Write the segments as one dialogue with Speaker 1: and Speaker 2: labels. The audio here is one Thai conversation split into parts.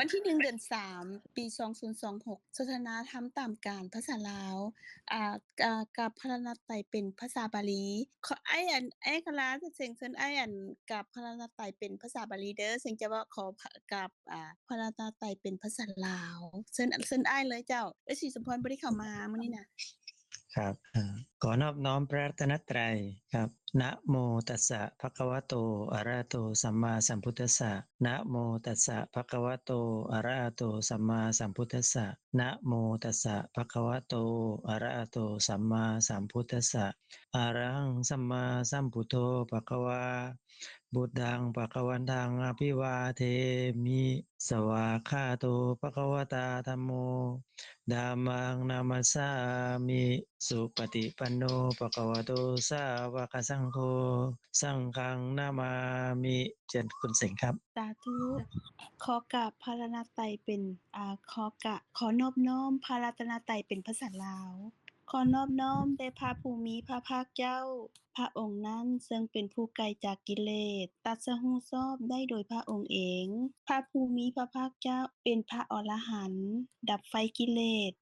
Speaker 1: วันที่1เดือน3ปี2026สนทนาธรรมตามการภาษาลาวกับพระรัตน์ไตรัยเป็นภาษาบาลีขออ้ายคลาเสียงเชิญอ้ายกับพระรัตน์ไตรัยเป็นภาษาบาลีเด้อเสียงจะว่าขอกับพระรัตน์ไตรัยเป็นภาษาลาวเชิญอ้ายเลยเจ้าเอ้ยศรีสมพรบ่ได้เข้ามามื้อนี้น่ะ
Speaker 2: ครับขอนอบน้อมพระรัตนตรัยครับนะโมตัสสะภะคะวะโตอะระหะโตสัมมาสัมพุทธัสสะนะโมตัสสะภะคะวะโตอะระหะโตสัมมาสัมพุทธัสสะนะโมตัสสะภะคะวะโตอะระหะโตสัมมาสัมพุทธัสสะอะระหังสัมมาสัมพุทโธภะคะวาบุตตังภะคะวันตังอภิวาเทมิสวากขาโตภะคะวตาธัมโมธัมมังนามัสสามิสุปฏิปันโนภะคะวะโตสาวกสังโฆสังฆังนามามิเชิญคุณสิงห์ครับ
Speaker 1: สาธุขอกราบพระรัตนตรัยเป็นขอนอบน้อมพระรัตนตรัยเป็นภาษาลาวขอนอบน้อมแด่พระผู้มีพระภาคเจ้าพระองค์นั้นซึ่งเป็นผู้ไกลจากกิเลสตรัสรู้ชอบได้โดยพระองค์เองพระผู้มีพระภาคเจ้าเป็นพระอรหันต์ดับไฟกิเลส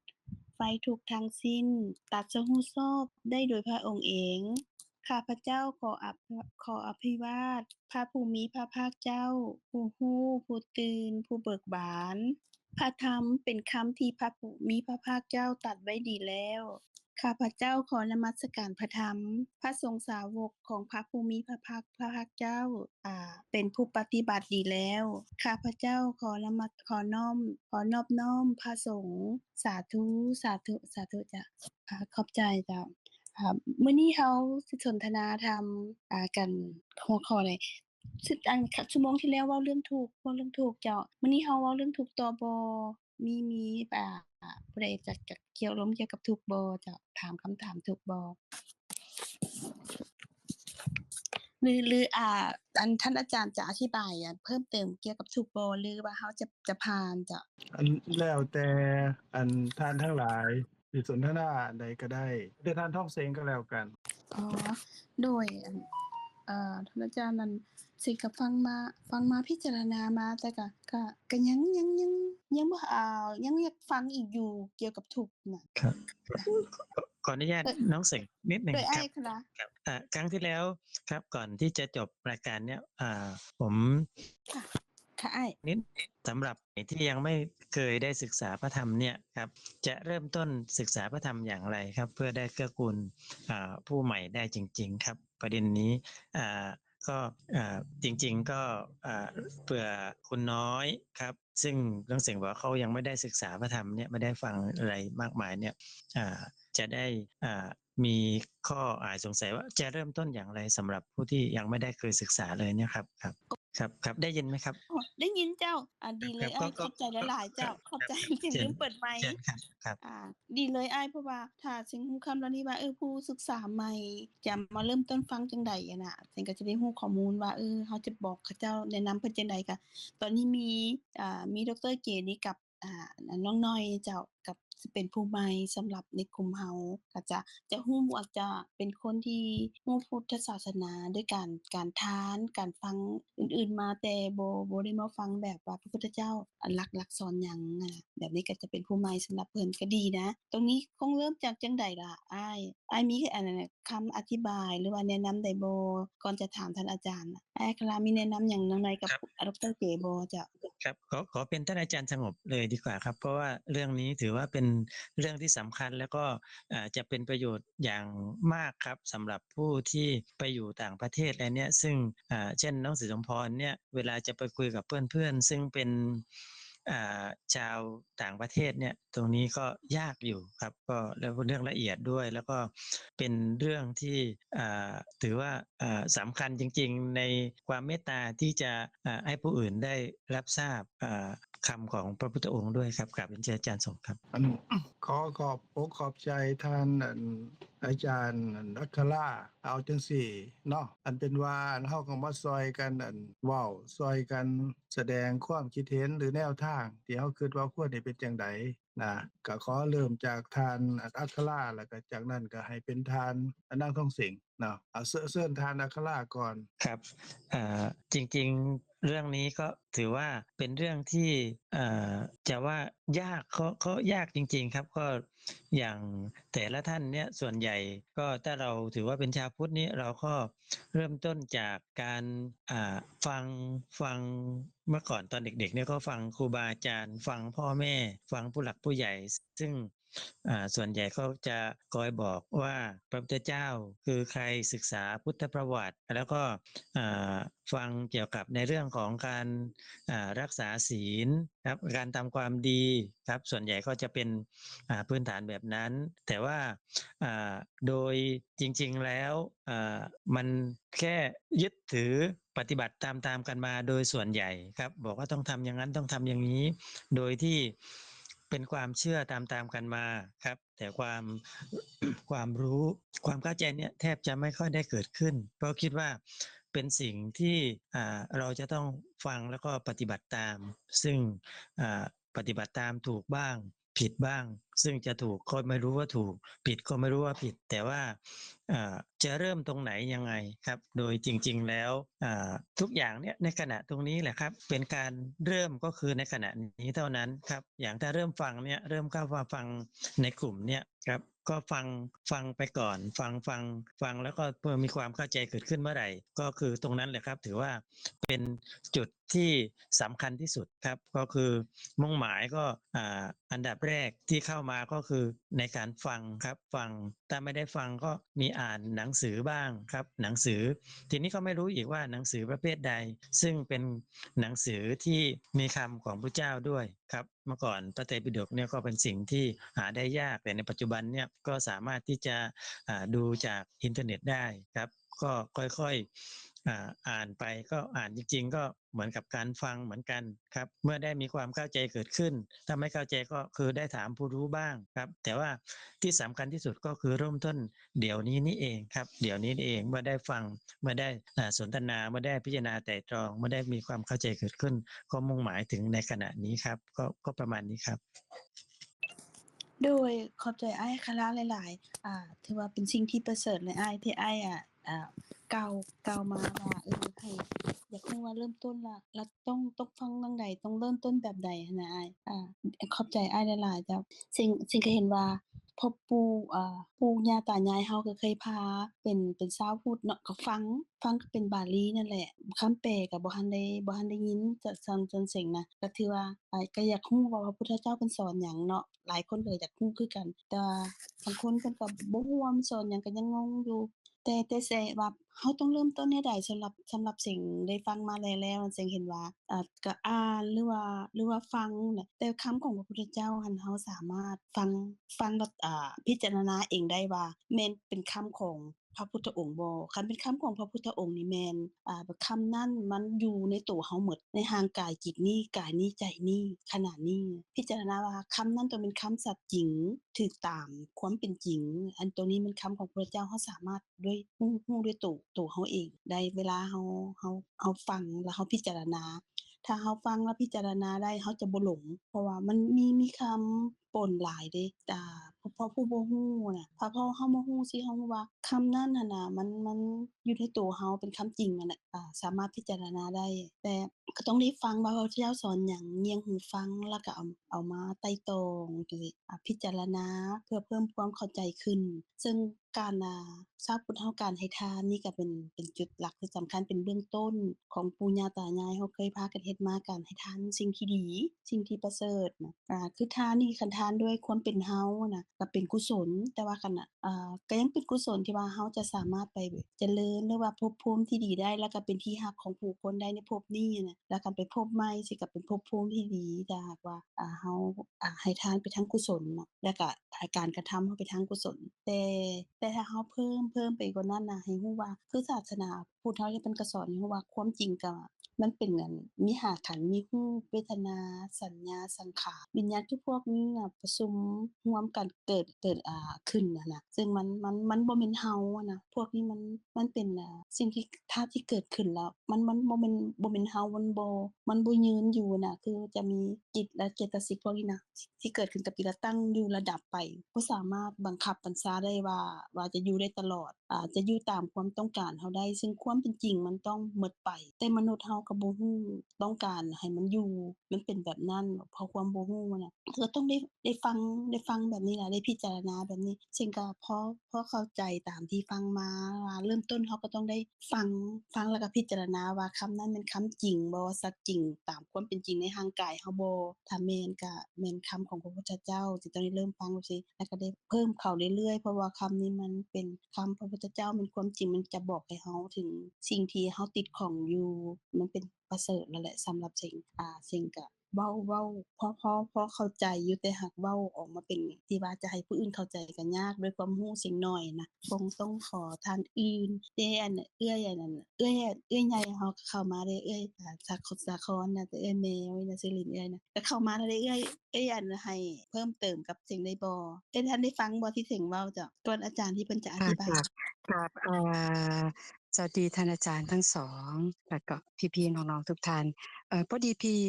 Speaker 1: ไฟทุกข์ทั้งสิ้นตรัสรู้ชอบได้โดยพระองค์เองข้าพเจ้าขออภิวาทพระผู้มีพระภาคเจ้าผู้รู้ผู้ตื่นผู้เบิกบานพระธรรมเป็นคำที่พระผู้มีพระภาคเจ้าตรัสไว้ดีแล้วข้าพเจ้าขอนมัสการพระธรรมพระสงฆ์สาวกของพระผู้มีพระภาคเจ้าเป็นผู้ปฏิบัติดีแล้วข้าพเจ้าขอนอบน้อมพระสงฆ์สาธุจ้ะขอบใจจ้ะมื้อนี้เฮาสิสนทนาธรรมกันหัวข้อใดชั่วโมงที่แล้วเว้าเรื่องทุกข์เจ้ามื้อนี้เฮาเว้าเรื่องทุกข์ต่อบ่มีผู้ใดจะเกี่ยวเกี่ยวกับทุกข์บ่เจ้าถามคำถามทุกข์บ่หรือท่านอาจารย์จะอธิบายเพิ่มเติมเกี่ยวกับทุกข์บ่หรือว่าเฮาจะผ่านจ้ะ
Speaker 3: แล้วแต่ท่านทั้งหลายสิสนทนาใดก็ได้แต่ท่านท่องเสงก็แล้วกัน
Speaker 1: อ๋อโดยท่านอาจารย์นั้นสิก็ฟังมาพิจารณามาแต่ก็ยังบ่ยังอยากฟังอีกอยู่เกี่ยวกับทุกข์น่ะ
Speaker 2: ครับขออนุญาตน้องสิงห์นิดนึงครับครั้งที่แล้วครับก่อนที่จะจบรายการเนี้ยผม
Speaker 1: ค่ะอ้าย
Speaker 2: นิดสำหรับที่ยังไม่เคยได้ศึกษาพระธรรมเนี่ยครับจะเริ่มต้นศึกษาพระธรรมอย่างไรครับเพื่อได้เกื้อกูลผู้ใหม่ได้จริงๆครับประเด็นนี้ก็จริงๆก็เผื่อคุณน้อยครับซึ่งเรื่องเสียงว่าเขายังไม่ได้ศึกษาพระธรรมเนี่ยไม่ได้ฟังอะไรมากมายเนี่ยจะได้มีข้อสงสัยว่าจะเริ่มต้นอย่างไรสำหรับผู้ที่ยังไม่ได้เคยศึกษาเลยเนี่ยครับได้ยินไหมครับ
Speaker 1: ได้ยินเจ้าดีเลยอ้ายขอบใจหลายๆเจ้าขอบใจที่ลืมเปิดไมค์
Speaker 2: ครับ
Speaker 1: ดีเลยอ้ายเพราะว่าถ้าสิงฮู้คำแล้วนี้ว่าผู้ศึกษาใหม่จะมาเริ่มต้นฟังจังได๋น่ะสิงก็จะได้ฮู้ข้อมูลว่าเฮาจะบอกเขาเจ้าแนะนำเพิ่นจังได๋ก็ตอนนี้มีดรเก๋นี่กับน้องน้อยเจ้ากับสิเป็นผู้ใหม่สำหรับในกลุ่มเฮาก็จะฮู้ว่าจะเป็นคนที่ฮู้พุทธศาสนาด้วยการทานการฟังอื่นๆมาแต่บ่ได้มาฟังแบบว่าพระพุทธเจ้าหลักสอนหยังแบบนี้ก็จะเป็นผู้ใหม่สำหรับเพิ่นก็ดีนะตรงนี้คงเริ่มจากจังได๋ล่ะอ้ายมีคำอธิบายหรือว่าแนะนำได้บ่ก่อนจะถามท่านอาจารย์อ้ายคลามีแนะนำหยังน้องน้อยกับดรเก๋บ่จ้ะ
Speaker 2: ครับขอเป็นท่านอาจารย์สงบเลยดีกว่าครับเพราะว่าเรื่องนี้ถือว่าเป็นเรื่องที่สำคัญแล้วก็จะเป็นประโยชน์อย่างมากครับสำหรับผู้ที่ไปอยู่ต่างประเทศอะไรเนี่ยซึ่งเช่นน้องศรีสมพรเนี่ยเวลาจะไปคุยกับเพื่อนๆซึ่งเป็นชาวต่างประเทศเนี่ยตรงนี้ก็ยากอยู่ครับก็แล้วเรื่องละเอียดด้วยแล้วก็เป็นเรื่องที่ถือว่าสำคัญจริงๆในความเมตตาที่จะให้ผู้อื่นได้รับทราบคำของพระพุทธองค์ด้วยครับกราบเรียนเชิญอาจารย์สงครับ
Speaker 3: ขอขอบอกขอบใจท่านอาจารย์อัคราเอาจังซี่เนาะอันเป็นว่าเฮาก็มาซอยกันเว้าซอยกันแสดงความคิดเห็นหรือแนวทางที่เฮาคิดว่าควรสิเป็นจังไดนะก็ขอเริ่มจากท่านอัคราแล้วก็จากนั้นก็ให้เป็นท่านนางทองสิงห์เนาะเอาเชิญท่านอัคราก่อน
Speaker 2: ครับจริง เรื่องนี้ก็ถือว่าเป็นเรื่องที่เอ่อจะว่ายากก็ยากจริงๆครับก็อย่างแต่ละท่านเนี่ยส่วนใหญ่ก็ถ้าเราถือว่าเป็นชาวพุทธนี่เราก็เริ่มต้นจากการอ่าฟังฟังเมื่อก่อนตอนเด็กๆเนี่ยก็ฟังครูบาอาจารย์ฟังพ่อแม่ฟังผู้หลักผู้ใหญ่ซึ่งส่วนใหญ่เขาจะคอยบอกว่าพระพุทธเจ้าคือใครศึกษาพุทธประวัติแล้วก็อ่าฟังเกี่ยวกับในเรื่องของการรักษาศีลครับการทำความดีครับส่วนใหญ่ก็จะเป็นพื้นฐานแบบนั้นแต่ว่าอ่าโดยจริงๆแล้วมันแค่ยึดถือปฏิบัติตามกันมาโดยส่วนใหญ่ครับบอกว่าต้องทำอย่างนั้นต้องทำอย่างนี้โดยที่เป็นความเชื่อตามกันมาครับแต่ความ ความรู้ความเข้าใจเนี่ยแทบจะไม่ค่อยได้เกิดขึ้นเพราะคิดว่าเป็นสิ่งที่เราจะต้องฟังแล้วก็ปฏิบัติตามซึ่งอ่าปฏิบัติตามถูกบ้างผิดบ้างซึ่งจะถูกก็ไม่รู้ว่าถูกผิดก็ไม่รู้ว่าผิดแต่ว่าจะเริ่มตรงไหนยังไงครับโดยจริงๆแล้วทุกอย่างเนี่ยในขณะตรงนี้แหละครับเป็นการเริ่มก็คือในขณะนี้เท่านั้นครับอย่างถ้าเริ่มฟังเนี่ยเริ่มเข้ามาฟังในกลุ่มเนี่ยครับก็ฟังไปก่อนฟังแล้วก็เมื่อมีความเข้าใจเกิดขึ้นเมื่อไหร่ก็คือตรงนั้นแหละครับถือว่าเป็นจุดที่สำคัญที่สุดครับก็คือมุ่งหมายก็อันดับแรกที่เข้ามาก็คือในการฟังครับฟังถ้าไม่ได้ฟังก็มีอ่านหนังสือบ้างครับหนังสือทีนี้ก็ไม่รู้อีกว่าหนังสือประเภทใดซึ่งเป็นหนังสือที่มีคำของพระเจ้าด้วยครับเมื่อก่อนพระไตรปิฎกเนี่ยก็เป็นสิ่งที่หาได้ยากแต่ในปัจจุบันเนี่ยก็สามารถที่จะดูจากอินเทอร์เน็ตได้ครับก็ค่อยๆอ่านไปก็อ่านจริงๆก็เหมือนกับการฟังเหมือนกันครับเมื่อได้มีความเข้าใจเกิดขึ้นถ้าไม่เข้าใจก็คือได้ถามผู้รู้บ้างครับแต่ว่าที่สำคัญที่สุดก็คือเริ่มต้นเดี๋ยวนี้นี่เองครับเดี๋ยวนี้นี่เองเมื่อได้ฟังเมื่อได้สนทนาเมื่อได้พิจารณาไตร่ตรองเมื่อได้มีความเข้าใจเกิดขึ้นก็มุ่งหมายถึงในขณะนี้ครับก็ประมาณนี้ครับ
Speaker 1: โดยขอบใจอ้ายคณะหลายๆถือว่าเป็นสิ่งที่ประเสริฐเลยอ้ายที่อ้ายกล่าวมาว่าให้อยากรู้ว่าเริ่มต้นละแล้วต้องฟังจั่งใดต้องเริ่มต้นแบบใดหั้นนะอ้ายขอบใจอ้ายหลายๆเจ้าสิ่งก็เห็นว่าพ่อปู่ย่าตายายเฮาก็เคยพาเป็นชาวพุทธเนาะก็ฟังก็เป็นบาลีนั่นแหละคำแปลก็บ่ทันได้ยินจะจนเซ็งนะก็ถือว่าก็อยากรู้ว่าพระพุทธเจ้าเพิ่นสอนหยังเนาะหลายคนก็อยากรู้คือกันแต่ว่าบางคนเพิ่นก็บ่รู้ว่ามันสอนหยังก็ยังงงอยู่แต่สิว่าเราต้องเริ่มต้นจั่งใดสำหรับสิ่งได้ฟังมาแล้วสิ่งเห็นว่าก็อ่านหรือว่าฟังน่ะแต่คำของพระพุทธเจ้าหั้นเราสามารถฟังแล้วพิจารณาเองได้ว่าแม่นเป็นคำของพระพุทธองค์บ่คันเป็นคำของพระพุทธองค์นี่แม่นแบบคำนั้นมันอยู่ในตัวเราหมดในทางกายจิตนี้กายนี้ใจนี้ขณะนี้พิจารณาว่าคำนั้นต้องเป็นคำสัตย์จริงถูกตามความเป็นจริงอันตัวนี้มันคำของพระเจ้าเราสามารถด้วยรู้ด้วยตัวเราเองได้เวลาเราฟังแล้วเราพิจารณาถ้าเราฟังแล้วพิจารณาได้เราจะบ่หลงเพราะว่ามันมีคำปนหลายเดะเพราะผู้บ่รู้น่ะถ้าเราบ่รู้สิเรารู้ว่าคำนั้นน่ะน่ะมันอยู่ในตัวเราเป็นคำจริงนั่นแหละสามารถพิจารณาได้แต่ก็ต้องได้ฟังว่าพระพุทธเจ้าสอนหยังเงี่ยงหูฟังแล้วก็เอามาไตร่ตรองจังซี่พิจารณาเพื่อเพิ่มความเข้าใจขึ้นซึ่งการชาวพุทธเราการให้ทานนี่ก็เป็นจุดหลักที่สำคัญเป็นเบื้องต้นของปู่ย่าตายายเราเคยพากันเฮ็ดมาการให้ทานสิ่งที่ดีสิ่งที่ประเสริฐน่ะคือทานนี่คันทานด้วยความเป็นเราน่ะก็เป็นกุศลแต่ว่าคันก็ยังเป็นกุศลที่ว่าเราจะสามารถไปเจริญหรือว่าภพภูมิที่ดีได้แล้วก็เป็นที่รักของผู้คนได้ในภพนี้น่ะแล้วคันไปภพใหม่สิก็เป็นภพภูมิที่ดีถ้าหากว่าเราให้ทานไปทางกุศลเนาะแล้วก็การกระทำเราไปทางกุศลแต่ถ้าเราเพิ่มไปกว่านั้นน่ะให้รู้ว่าคือศาสนาพุทธเราเนี่ยเพิ่นก็สอนให้รู้ว่าความจริงก็มันเป็นอันมีห้าขันธ์มีรูปเวทนาสัญญาสังขารวิญญาณทุกพวกนี้น่ะประชุมร่วมกันเกิดขึ้นน่ะนะซึ่งมันบ่แม่นเราอะนะพวกนี้มันเป็นสิ่งที่ธาตุที่เกิดขึ้นแล้วมันบ่แม่นเรามันบ่ยืนอยู่น่ะคือจะมีจิตและเจตสิกพวกนี้นะที่เกิดขึ้นกับจิตแล้วตั้งอยู่ระดับไปบ่สามารถบังคับบัญชาได้ว่าจะอยู่ได้ตลอด จะอยู่ตามความต้องการเฮาได้ซึ่งความเป็นจริงมันต้องหมดไปแต่มนุษย์เฮาก็บ่ฮู้ต้องการให้มันอยู่มันเป็นแบบนั้นเพราะความบ่ฮู้น่ะก็ต้องได้ฟังแบบนี้ล่ะได้พิจารณาแบบนี้ซึ่งก็พอเข้าใจตามที่ฟังมาว่าเริ่มต้นเฮาก็ต้องได้ฟังแล้วก็พิจารณาว่าคำนั้นแม่นคำจริงบ่สัตย์จริงตามความเป็นจริงในร่างกายเฮาบ่ถ้าแม่นก็แม่นคำของพระพุทธเจ้าสิต้องได้เริ่มฟังจั่งซี้แล้วก็ได้เพิ่มเข้าเรื่อยๆเพราะว่าคำนี้มันเป็นคำพระพุทธเจ้าเป็นความจริงมันจะบอกให้เฮาถึงสิ่งที่เฮาติดข้องอยู่มันเป็นประเสริฐแล้วแหละสำหรับสิ่งก็เว้าพอเข้าใจอยู่แต่หากเว้าออกมาเป็นที่ว่าจะให้ผู้อื่นเข้าใจก็ยากด้วยความรู้สิ่งน้อยนะคงต้องขอท่านอื่นแต่อันน่ะเอื้อยอันนั้นน่ะเอื้อยใหญ่เฮาก็เข้ามาเด้เอื้อยสาครน่ะแต่เอื้อยแมวน่ะชื่อหลินเอื้อยน่ะก็เข้ามาแล้วเด้เอื้อยอันให้เพิ่มเติมกับสิ่งใดบ่เอื้อยท่านได้ฟังบ่ที่เสียงเว้าจ้ะก่อนอาจารย์ที่เพิ่นจะอธิบาย
Speaker 4: ครับสวัสดีท่านอาจารย์ทั้งสองแล้วก็พี่ๆน้องๆทุกท่านพอดีพี่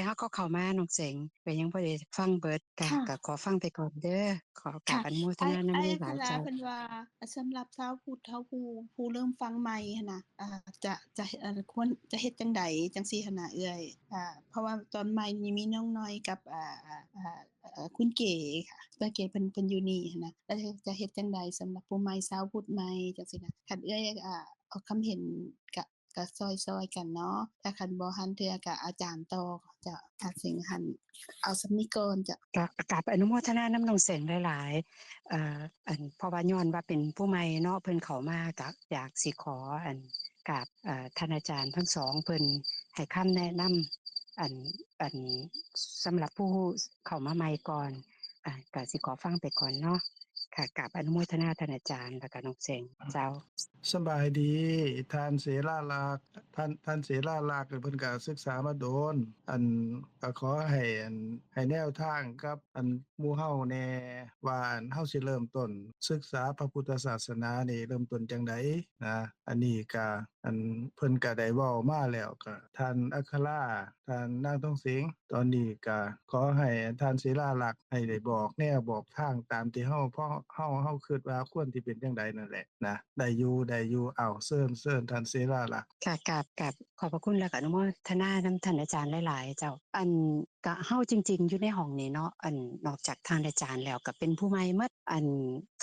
Speaker 4: เฮาก็เข้ามาน้องเสงก็ยังบ่ได้ฟังเบิดก็ขอฟังไปก่อนเด้อขอกราบอนุโมทนานำหลายๆ
Speaker 1: พระ
Speaker 4: เจ้า
Speaker 1: เพิ่นว่าสำหรับชาวพุทธเฮาผู้เริ่มฟังใหม่หั้นน่ะจะควรจะเฮ็ดจั่งใดจังซี่หั้นน่ะเอื้อยเพราะว่าตอนใหม่นี่มีน้องน้อยกับคุณเก๋ค่ะคุณเก๋เพิ่นอยู่นี่หั้นน่ะแล้วจะเฮ็ดจั่งใดสำหรับผู้ใหม่ชาวพุทธใหม่จังซี่น่ะคันเอื้อยเอาความเห็นก็ซอยๆกันเนาะถ้าคันบ่หั้นเทื่อก็อาจารย์ต่อจ้ะสิหั้นเอาส่ำนี้ก่อนจ้ะ
Speaker 4: ก็กราบอนุโมทนานำน้องเสงหลายๆเพราะว่าย้อนว่าเป็นผู้ใหม่เนาะเพิ่นเข้ามาก็อยากสิขอกราบท่านอาจารย์ทั้งสองเพิ่นให้คำแนะนำอันสำหรับผู้เข้ามาใหม่ก่อนก็สิขอฟังไปก่อนเนาะค่ะกราบอนุโมทนาท่านอาจารย์แล้วก็น้องเสงเจ้า
Speaker 3: สบายดีท่านเสราลักษณ์ท่านเสราลักษณ์เพิ่นก็ศึกษามาโดนก็ขอให้แนวทางกับหมู่เฮาแน่ว่าเฮาสิเริ่มต้นศึกษาพระพุทธศาสนานี่เริ่มต้นจังไดนะอันนี้ก็เพิ่นก็ได้เว้ามาแล้วก็ท่านอัคราท่านนางทองสิงตอนนี้ก็ขอให้ท่านเสราลักษณ์ให้ได้บอกแนวบอกทางตามที่เฮาเพราะเฮาคิดว่าควรที่เป็นจังไดนั่นแหละนะได้อยู่อ้าวเชิญท่านเสราลักษณ์
Speaker 4: ค่ะกราบขอบพระคุณและก็อนุโมทนานำท่านอาจารย์หลายๆเจ้าก็เฮาจริงๆอยู่ในห้องนี้เนาะนอกจากท่านอาจารย์แล้วก็เป็นผู้ใหม่หมด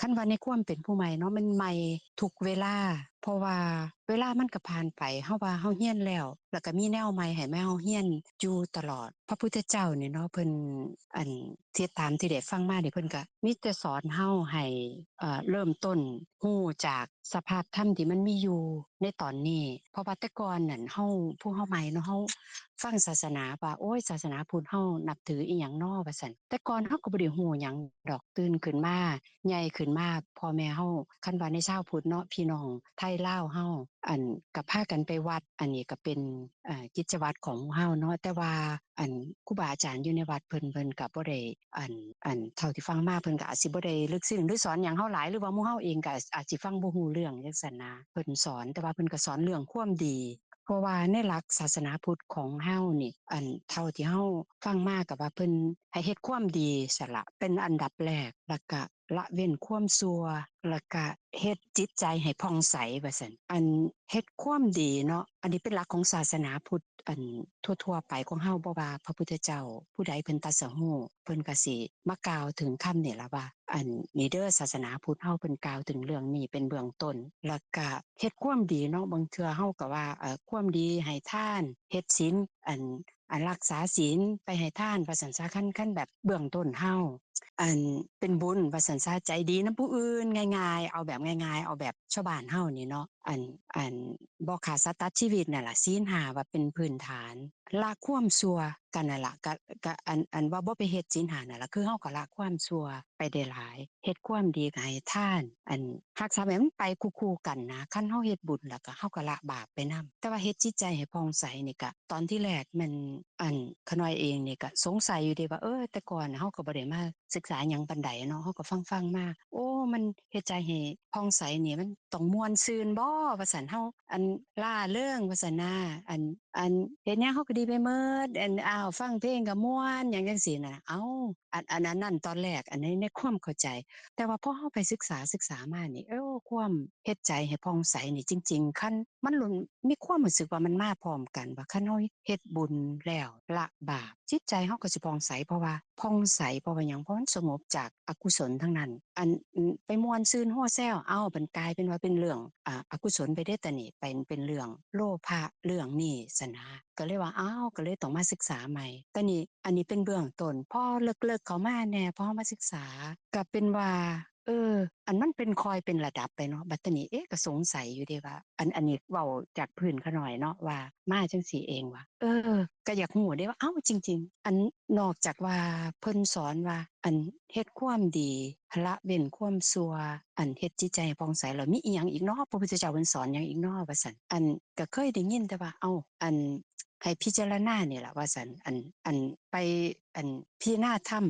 Speaker 4: คันว่าในความเป็นผู้ใหม่เนาะมันใหม่ทุกเวลาเพราะว่าเวลามันก็ผ่านไปเฮาว่าเฮาเรียนแล้วก็มีแนวใหม่ให้แม่เฮาเรียนอยู่ตลอดพระพุทธเจ้านี่เนาะเพิ่นที่ตามที่ได้ฟังมานี่เพิ่นก็มีแต่สอนเฮาให้เริ่มต้นรู้จากสภาพธรรมที่มันมีอยู่ในตอนนี้เพราะว่าแต่ก่อนนั่นผู้เฮาใหม่เนาะเฮาฟังศาสนาว่าโอ๊ยศาสนาพุทธเฮานับถืออิหยังน้อว่าซั่นแต่ก่อนเฮาก็บ่ได้รู้หยังดอกตื่นขึ้นมาใหญ่ขึ้นมาพ่อแม่เฮาคันว่าในชาวพุทธเนาะพี่น้องไทยลาวเฮาก็พากันไปวัดอันนี้ก็เป็นกิจวัตรของเฮาเนาะแต่ว่าครูบาอาจารย์อยู่ในวัดเพิ่นก็บ่ได้เท่าที่ฟังมาเพิ่นก็อาจสิบ่ได้ลึกซึ้งหรือสอนหยังเฮาหลายหรือว่าหมู่เฮาเองก็อาจสิฟังบ่รู้เรื่องจังซั่นนะเพิ่นสอนแต่ว่าเพิ่นก็สอนเรื่องความดีเพราะว่าในหลักศาสนาพุทธของเฮานี่เท่าที่เฮาฟังมาก็ว่าเพิ่นให้เฮ็ดความดีซะละเป็นอันดับแรกแล้วก็ละเว้นความชั่วแล้วก็เฮ็ดจิตใจให้ผ่องใสว่าซั่นเฮ็ดความดีเนาะอันนี้เป็นหลักของศาสนาพุทธทั่วๆไปของเฮาบ่ว่าพระพุทธเจ้าผู้ใดเพิ่นตรัสรู้เพิ่นก็สิมากล่าวถึงคำนี่ล่ะว่านี่เด้อศาสนาพุทธเฮาเพิ่นกล่าวถึงเรื่องนี้เป็นเบื้องต้นแล้วก็เฮ็ดความดีเนาะบางเทื่อเฮาก็ว่าความดีให้ทานเฮ็ดศีลรักษาศีลไปให้ทานว่าซั่นซะคันแบบเบื้องต้นเฮาเป็นบุญว่าซั่นซะใจดีนำผู้อื่นง่ายๆเอาแบบง่ายๆเอาแบบชาวบ้านเฮานี่เนาะบ่ฆ่าสัตว์ตัดชีวิตนั่นล่ะศีล5ว่าเป็นพื้นฐานละความชั่วกันนั่นล่ะก็ว่าบ่ไปเฮ็ดศีล5นั่นล่ะคือเฮาก็ละความชั่วไปได้หลายเฮ็ดความดีก็ให้ทานรักษาแบบมันไปคู่ๆกันนะคันเฮาเฮ็ดบุญแล้วก็เฮาก็ละบาปไปนำแต่ว่าเฮ็ดจิตใจให้ผ่องใสนี่ก็ตอนที่แรกมันขน้อยเองนี่ก็สงสัยอยู่เดะว่าแต่ก่อนเฮาก็บ่ได้มาศึกษาหยังปานใดเนาะเฮาก็ฟังๆมาโอ้ มันเฮ็ดใจให้ผ่องใสนี่มันต้องม่วนซื่นบ่ว่าซั่นเฮาอันล่าเริงว่าซั่นน่ะอันเฮ็ดหยังเฮาก็ดีไปหมดฟังเพลงก็ม่วนหยังจังซี่น่ะอันนั้นตอนแรกอันในความเข้าใจแต่ว่าพอเฮาไปศึกษามานี่ความเฮ็ดใจให้ผ่องใสนี่จริงๆคันมันหลุนมีความรู้สึกว่ามันมาพร้อมกันว่าคันเฮาเฮ็ดบุญแล้วละบาปจิตใจเฮาก็สิผ่องใสเพราะว่าผ่องใสเพราะว่าหยังเพราะมันสงบจากอกุศลทั้งนั้นไปม่วนซื่นฮั่วแซวมันกลายเป็นว่าเป็นเรื่องอกุศลไปได้แต่นี่เป็นเรื่องโลภะเรื่องหนี้สินะก็เลยว่าก็เลยต้องมาศึกษาใหม่แต่นี่อันนี้เป็นเบื้องต้นพอเลิกเข้ามาแน่พอมาศึกษาก็เป็นว่าอันมันเป็นคอยเป็นระดับไปเนาะบัดตะนี้ก็สงสัยอยู่เด้ว่าอันนี้เว้าจากพื้นเขาหน่อยเนาะว่ามาจังซี่เองว่าก็อยากรู้เด้ว่าจริงๆอันนอกจากว่าเพิ่นสอนว่าอันเฮ็ดความดีละเว้นความชั่วอันเฮ็ดจิตใจให้ผ่องใสแล้วมีอีหยังอีกเนาะพระพุทธเจ้าเพิ่นสอนหยังอีกเนาะว่าซั่นอันก็เคยได้ยินแต่ว่าอันให้พิจารณานี่ล่ะว่าซั่นอันไปพิจารณาธรรม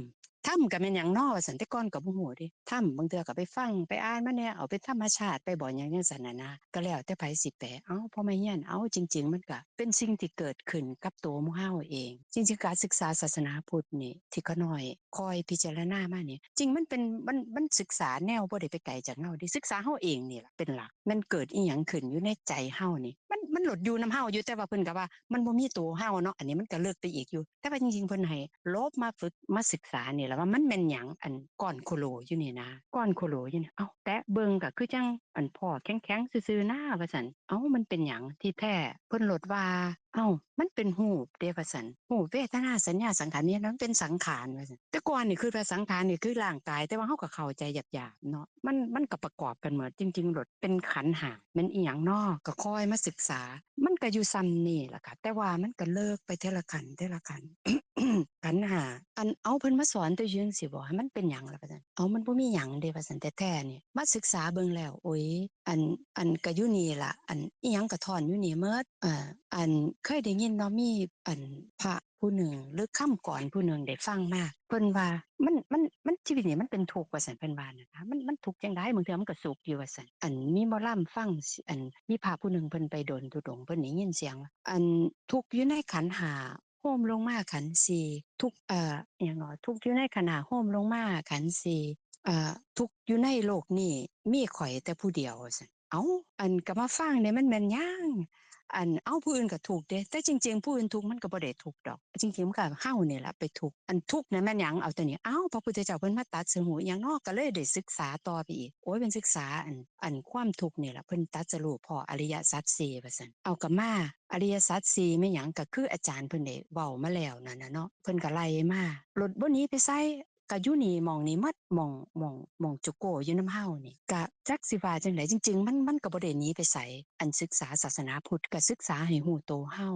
Speaker 4: ก็แม่นหยังน้อว่าซั่นแต่ก่อนก็บ่ฮู้เด้ธรรมบางเทื่อก็ไปฟังไปอ่านมาแหน่เอาเป็นธรรมชาติไปบ่หยังจังซั่นน่ะนะก็แล้วแต่ไผสิแปลพอมาเรียนจริงๆมันก็เป็นสิ่งที่เกิดขึ้นกับตัวหมู่เฮาเองจริงๆการศึกษาศาสนาพุทธนี่ที่เขาน้อยคอยพิจารณามานี่จริงมันเป็นมันศึกษาแนวบ่ได้ไปไกลจากเฮาดิศึกษาเฮาเองนี่ล่ะเป็นหลักมันเกิดอีหยังขึ้นอยู่ในใจเฮานี่มันหลดอยู่นำเฮาอยู่แต่ว่าเพิ่นก็ว่ามันบ่มีตัวเฮาเนาะอันนี้มันก็เลิกไปอีกอยู่แต่ว่าจริงๆเพิ่นให้ลบมาฝึกมาศึกษานี่ล่ะว่ามันแม่นหยังอันก้อนโคโลอยู่นี่นะก้อนโคโลอยู่นี่แตะเบิ่งก็คือจังอันพ่อแข็งๆซื่อๆนะว่าซั่นมันเป็นหยังที่แท้เพิ่นโลดว่ามันเป็นรูปเด้ว่าซั่นรูปเวทนาสัญญาสังขารนี่มันเป็นสังขารว่าซั่นแต่ก่อนนี่คือว่าสังขารนี่คือร่างกายแต่ว่าเฮาก็เข้าใจหยาบๆเนาะมันก็ประกอบกันหมดจริงๆโลดเป็นขันธ์ห้าแม่นอีหยังน้อก็คอยมาศึกษามันก็อยู่ซ้ำนี่ล่ะค่ะแต่ว่ามันก็เลิกไปเทละขันธ์ ขันธ์ห้าเพิ่นมาสอนแต่อยู่จังซี่บ่ให้มันเป็นหยังล่ะว่าซั่นมันบ่มีหยังเด้ว่าซั่นแต่แท้นี่มาศึกษาเบิ่งแล้วโอ๊ยก็อยู่นี่ล่ะอิหยังก็ถอนอยู่นี่หมดเคยได้ยินเนาะมีพระผู้หนึ่งหรือคำก่อนผู้หนึ่งได้ฟังมาเพิ่นว่ามันชีวิตนี่มันเป็นทุกข์ว่าซั่นเพิ่นว่านะคะมันทุกข์จังได๋บางเทื่อมันก็สุขอยู่ว่าซั่นมีหมอลำฟังมีพระผู้หนึ่งเพิ่นไปเดินธุดงค์เพิ่นได้ยินเสียงว่าทุกข์อยู่ในขันธ์ห้าโฮมลงมาขันธ์สี่ทุกข์อิหยังเนาะทุกข์อยู่ในขันธ์ห้าโฮมลงมาขันธ์สี่ทุกข์อยู่ในโลกนี้มีข้อยแต่ผู้เดียวว่าซั่นก็มาฟังเนี่ยมันแม่นหยังผู้อื่นก็ทุกข์เด้แต่จริงๆผู้อื่นทุกข์มันก็บ่ได้ทุกข์ดอกจริงๆมันก็เฮานี่ล่ะไปทุกข์ทุกข์นั้นแม่นหยังเอาแต่นี่พระพุทธเจ้าเพิ่นมาตัดสินหูอิหยังเนาะก็เลยได้ศึกษาต่อไปอีกโอ๊ยเป็นศึกษาความทุกข์นี่ล่ะเพิ่นตรัสรู้พออริยสัจสี่ว่าซั่นก็มาอริยสัจสี่แม่นหยังก็คืออาจารย์เพิ่นได้เว้ามาแล้วนั่นน่ะเนาะเพิ่นก็ไล่มาลดบ่หนีไปไสก็อยู่นี่หม้องนี้หมดหม้องจุโกอยู่นำเฮานี่ก็จักสิว่าจังได๋จริงๆมันก็บ่ได้หนีไปไสศึกษาศาสนาพุทธก็ศึกษาให้ฮู้โตเฮา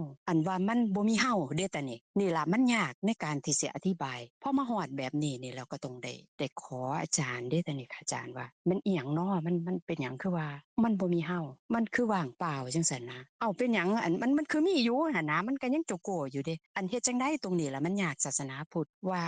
Speaker 4: ว่ามันบ่มีเฮาเด้แต่นี่ล่ะมันยากในการที่สิอธิบายพอมาฮอดแบบนี้นี่เราก็ต้องได้ขออาจารย์เด้แต่นี่ค่ะอาจารย์ว่ามันอิหยังน้อมันเป็นหยังคือว่ามันบ่มีเฮามันคือว่างเปล่าจังซั่นนะเป็นหยังมันคือมีอยู่หั่นนะมันก็ยังโจโกอยู่เด้เฮ็ดจังได๋ตรงนี้ล่ะมันยากศาสนาพุทธว่า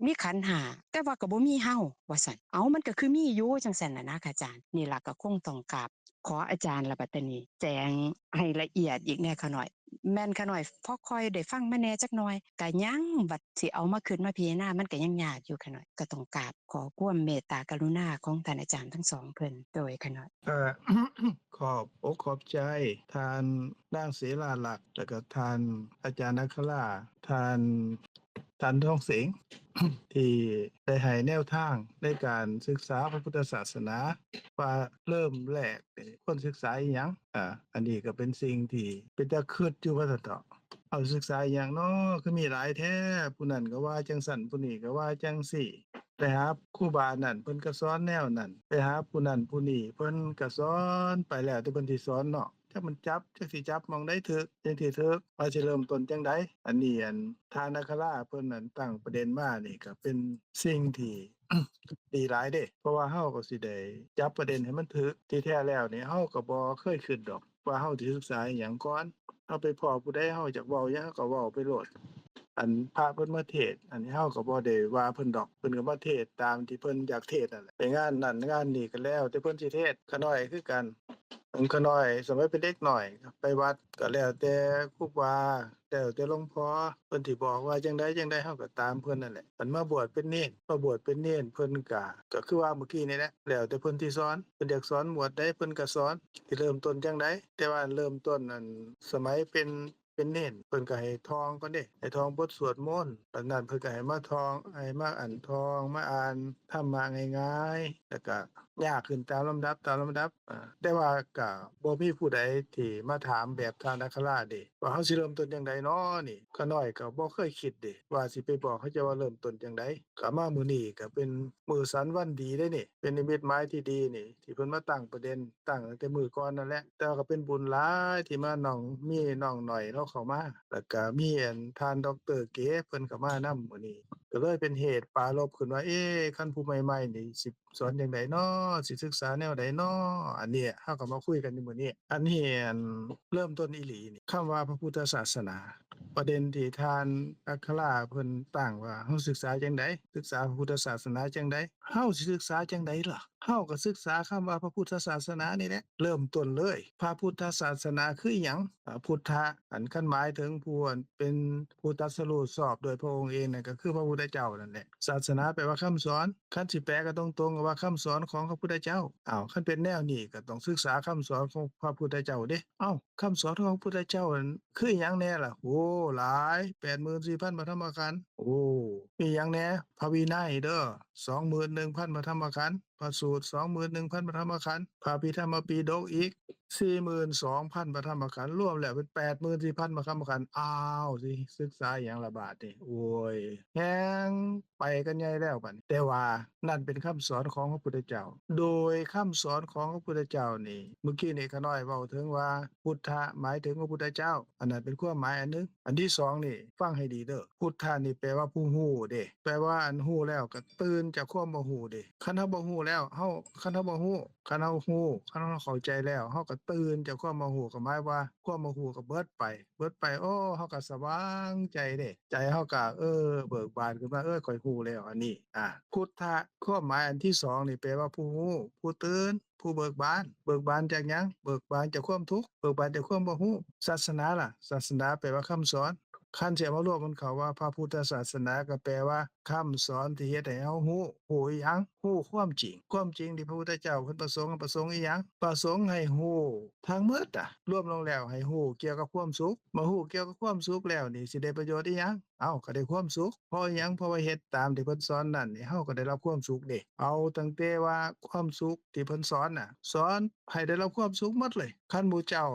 Speaker 4: มีขันธ์ห้าแต่ว่าก็บ่มีเฮาว่าซั่นมันก็คือมีอยู่จังซั่นน่ะนะค่ะอาจารย์นี่ล่ะก็คงต้องกราบขออาจารย์ละบัดตะนี้แจงให้ละเอียดอีกแน่ค่ะหน่อยแม่นค่ะหน่อยพอค่อยได้ฟังมาแน่จักหน่อยก็ยังบัดสิเอามาขึ้นมาพิจารณามันก็ยังยากอยู่ค่ะหน่อยก็ต้องกราบขอความเมตตากรุณาของท่านอาจารย์ทั้งสองเพิ่นโดยค่ะหน่อย
Speaker 3: ขอบอกขอบใจท่านนางศิลาลักษณ์แล้วก็ท่านอาจารย์อัคราท่านทองเสง ที่ได้ให้แนวทางในการศึกษาพระพุทธศาสนาว่าเริ่มแรกคนศึกษาอิหยังอันนี้ก็เป็นสิ่งที่เป็นตาคิดอยู่ว่าซั่นเถาะเอาศึกษาอิหยังเนาะคือมีหลายแท้ผู้นั้นก็ว่าจังซั่นผู้นี้ก็ว่าจังซี่ไปหาครูบานั่นเพิ่นก็สอนแนวนั้นไปหาผู้นั้นผู้นี้เพิ่นก็สอนไปแล้วแต่เพิ่นสิสอนเนาะจักมันจักสิจับหม้องใดถูกจังสิถูกว่าสิเริ่มต้นจังได๋อันนี้ทานนาคราเพิ่นตั้งประเด็นมานี่ก็เป็นสิ่งที่ ดีหลายเด้เพราะว่าเฮาก็สิได้จับประเด็นให้มันถูกที่แท้แล้วนี่เฮาก็บ่เคยคิดดอกว่าเฮาสิศึกษาอิหยังก่อนเฮาไปพ้อผู้ใดเฮาอยากเว้าหยังเฮาก็เว้าไปโลด อันพระเพิ่นมาเทศน์อันนี้เฮาก็บ่ได้ว่าเพิ่นดอกเพิ่นก็มาเทศน์ตามที่เพิ่นอยากเทศน์นั่นแหละไปงานนั้นงานนี้ก็แล้วแต่เพิ่นสิเทศน์ขาน้อยคือกันขาน้อยสมัยเป็นเด็กน้อยก็ไปวัดก็แล้วแต่ครูบาแล้วแต่หลวงพ่อเพิ่นสิบอกว่าจั่งใดเฮาก็ตามเพิ่นนั่นแหละคันมาบวชเป็นเณรมาบวชเป็นเณรเพิ่นก็คือว่าเมื่อกี้นี่แหละแล้วแต่เพิ่นสิสอนเพิ่นอยากสอนหมวดใดเพิ่นก็สอนสิเริ่มต้นจั่งใดแต่ว่าเริ่มต้นนั้นสมัยเป็นเณรเพิ่นก็ให้ท่องก่อนเด้ให้ท่องบทสวดมนต์จากนั้นเพิ่นก็ให้มาท่องให้มาท่องมาอ่านธรรมะง่ายๆแล้วก็ยากขึ้นตามลำดับแต่ว่าก็บ่มีผู้ใดที่มาถามแบบท่านอัครเดะว่าเฮาสิเริ่มต้นจั่งใดน้อนี่ขาน้อยก็บ่เคยคิดเดะว่าสิไปบอกเขาเจ้าว่าเริ่มต้นจั่งใดก็มามื้อนี้ก็เป็นมื้อสันวันดีเด้นี่เป็นนิมิตหมายที่ดีนี่ที่เพิ่นมาตั้งประเด็นตั้งตั้งแต่มื้อก่อนนั่นแหละแต่ว่าก็เป็นบุญหลายที่มาน้องมีน้องน้อยเลาเข้ามาแล้วก็มีท่านดอกเตอร์เก๋เพิ่นก็มานำมื้อนี้ก็เลยเป็นเหตุปรารภขึ้นว่าคันผู้ใหม่ๆนี่สิสอนจั่งใดน้อสิศึกษาแนวใดน้ออันเนี้ยเฮาก็มาคุยกันในมื้อนี้อันนี้เริ่มต้นอีหลีนี่คำว่าพระพุทธศาสนาประเด็นที่ท่านอัคราเพิ่นตั้งว่าเฮาศึกษาจั่งใดศึกษาพระพุทธศาสนาจั่งใดเฮาสิศึกษาจั่งใดล่ะเฮาก็ศึกษาคำว่าพระพุทธศาสนานี่แหละเริ่มต้นเลยพระพุทธศาสนาคืออิหยังพุทธะอันคันหมายถึงผู้เป็นผู้ตรัสรู้ชอบโดยพระองค์เองนั่นก็คือพระพุทธเจ้านั่นแหละศาสนาแปลว่าคำสอนคันสิแปลก็ตรงๆก็ว่าคำสอนของพระพุทธเจ้าอ้าวคันเป็นแนวนี้ก็ต้องศึกษาคำสอนของพระพุทธเจ้าเด้อ้าวคำสอนของพระพุทธเจ้านั้นคืออิหยังแน่ล่ะโอ้หลาย 84,000 พระธรรมขันธ์โอ้มีหยังแหน่พระวินัยเด้อ 21,000 พระธรรมขันธ์พระสูตร 21,000 พระธรรมขันธ์พระอภิธรรมปิฎกอีก 42,000 พระธรรมขันธ์รวมแล้วเป็น 84,000 พระธรรมขันธ์อ้าวสิศึกษาอิหยังล่ะบาดนี้โอ้ยแฮ่งไปกันใหญ่แล้วบัดนี้แต่ว่านั่นเป็นคำสอนของพระพุทธเจ้าโดยคำสอนของพระพุทธเจ้านี่เมื่อกี้นี่ขาน้อยเว้าถึงว่าพุทธะหมายถึงพระพุทธเจ้าอันนั้นเป็นความหมายอันหนึ่งอันที่สองนี่ฟังให้ดีเด้อพุทธะนี่แปลว่าผู้รู้เด้แปลว่าอันรู้แล้วก็ตื่นจากความบ่รู้เด้คันเฮาบ่รู้แล้วคันเฮาบ่รู้คันเฮารู้คันเฮาเข้าใจแล้วเฮาก็ตื่นจากความบ่รู้ก็หมายว่าความบ่รู้ก็เบิดไปโอ้เฮาก็สว่างใจเด้ใจเฮาก็เบิกบานขึ้นมาข้อยรู้แล้วอันนี้พุทธะความหมายอันที่สองนี่แปลว่าผู้รู้ผู้ตื่นผู้เบิกบานจากหยังเบิกบานจากความทุกข์เบิกบานจากความบ่รู้ศาสนาล่ะศาสนาแปลว่าคำสอนคันสิเอามารวมกันเข้าว่าพระพุทธศาสนาก็แปลว่าคำสอนที่เฮ็ดให้เฮารู้อิหยังรู้ความจริงที่พระพุทธเจ้าเพิ่นประสงค์อิหยังประสงค์ให้รู้ทั้งหมดรวมลงแล้วให้รู้เกี่ยวกับความสุขเมื่อรู้เกี่ยวกับความสุขแล้วนี่สิได้ประโยชน์อิหยังอ้าวก็ได้ความสุขเพราะอิหยังเพราะว่าเฮ็ดตามที่เพิ่นสอนนั่นนี่เฮาก็ได้รับความสุขเด้เอาตั้งแต่ว่าความสุขที่เพิ่นสอนน่ะสอนให้ได้รับความสุขหมดเลยคันหมู่เจ้า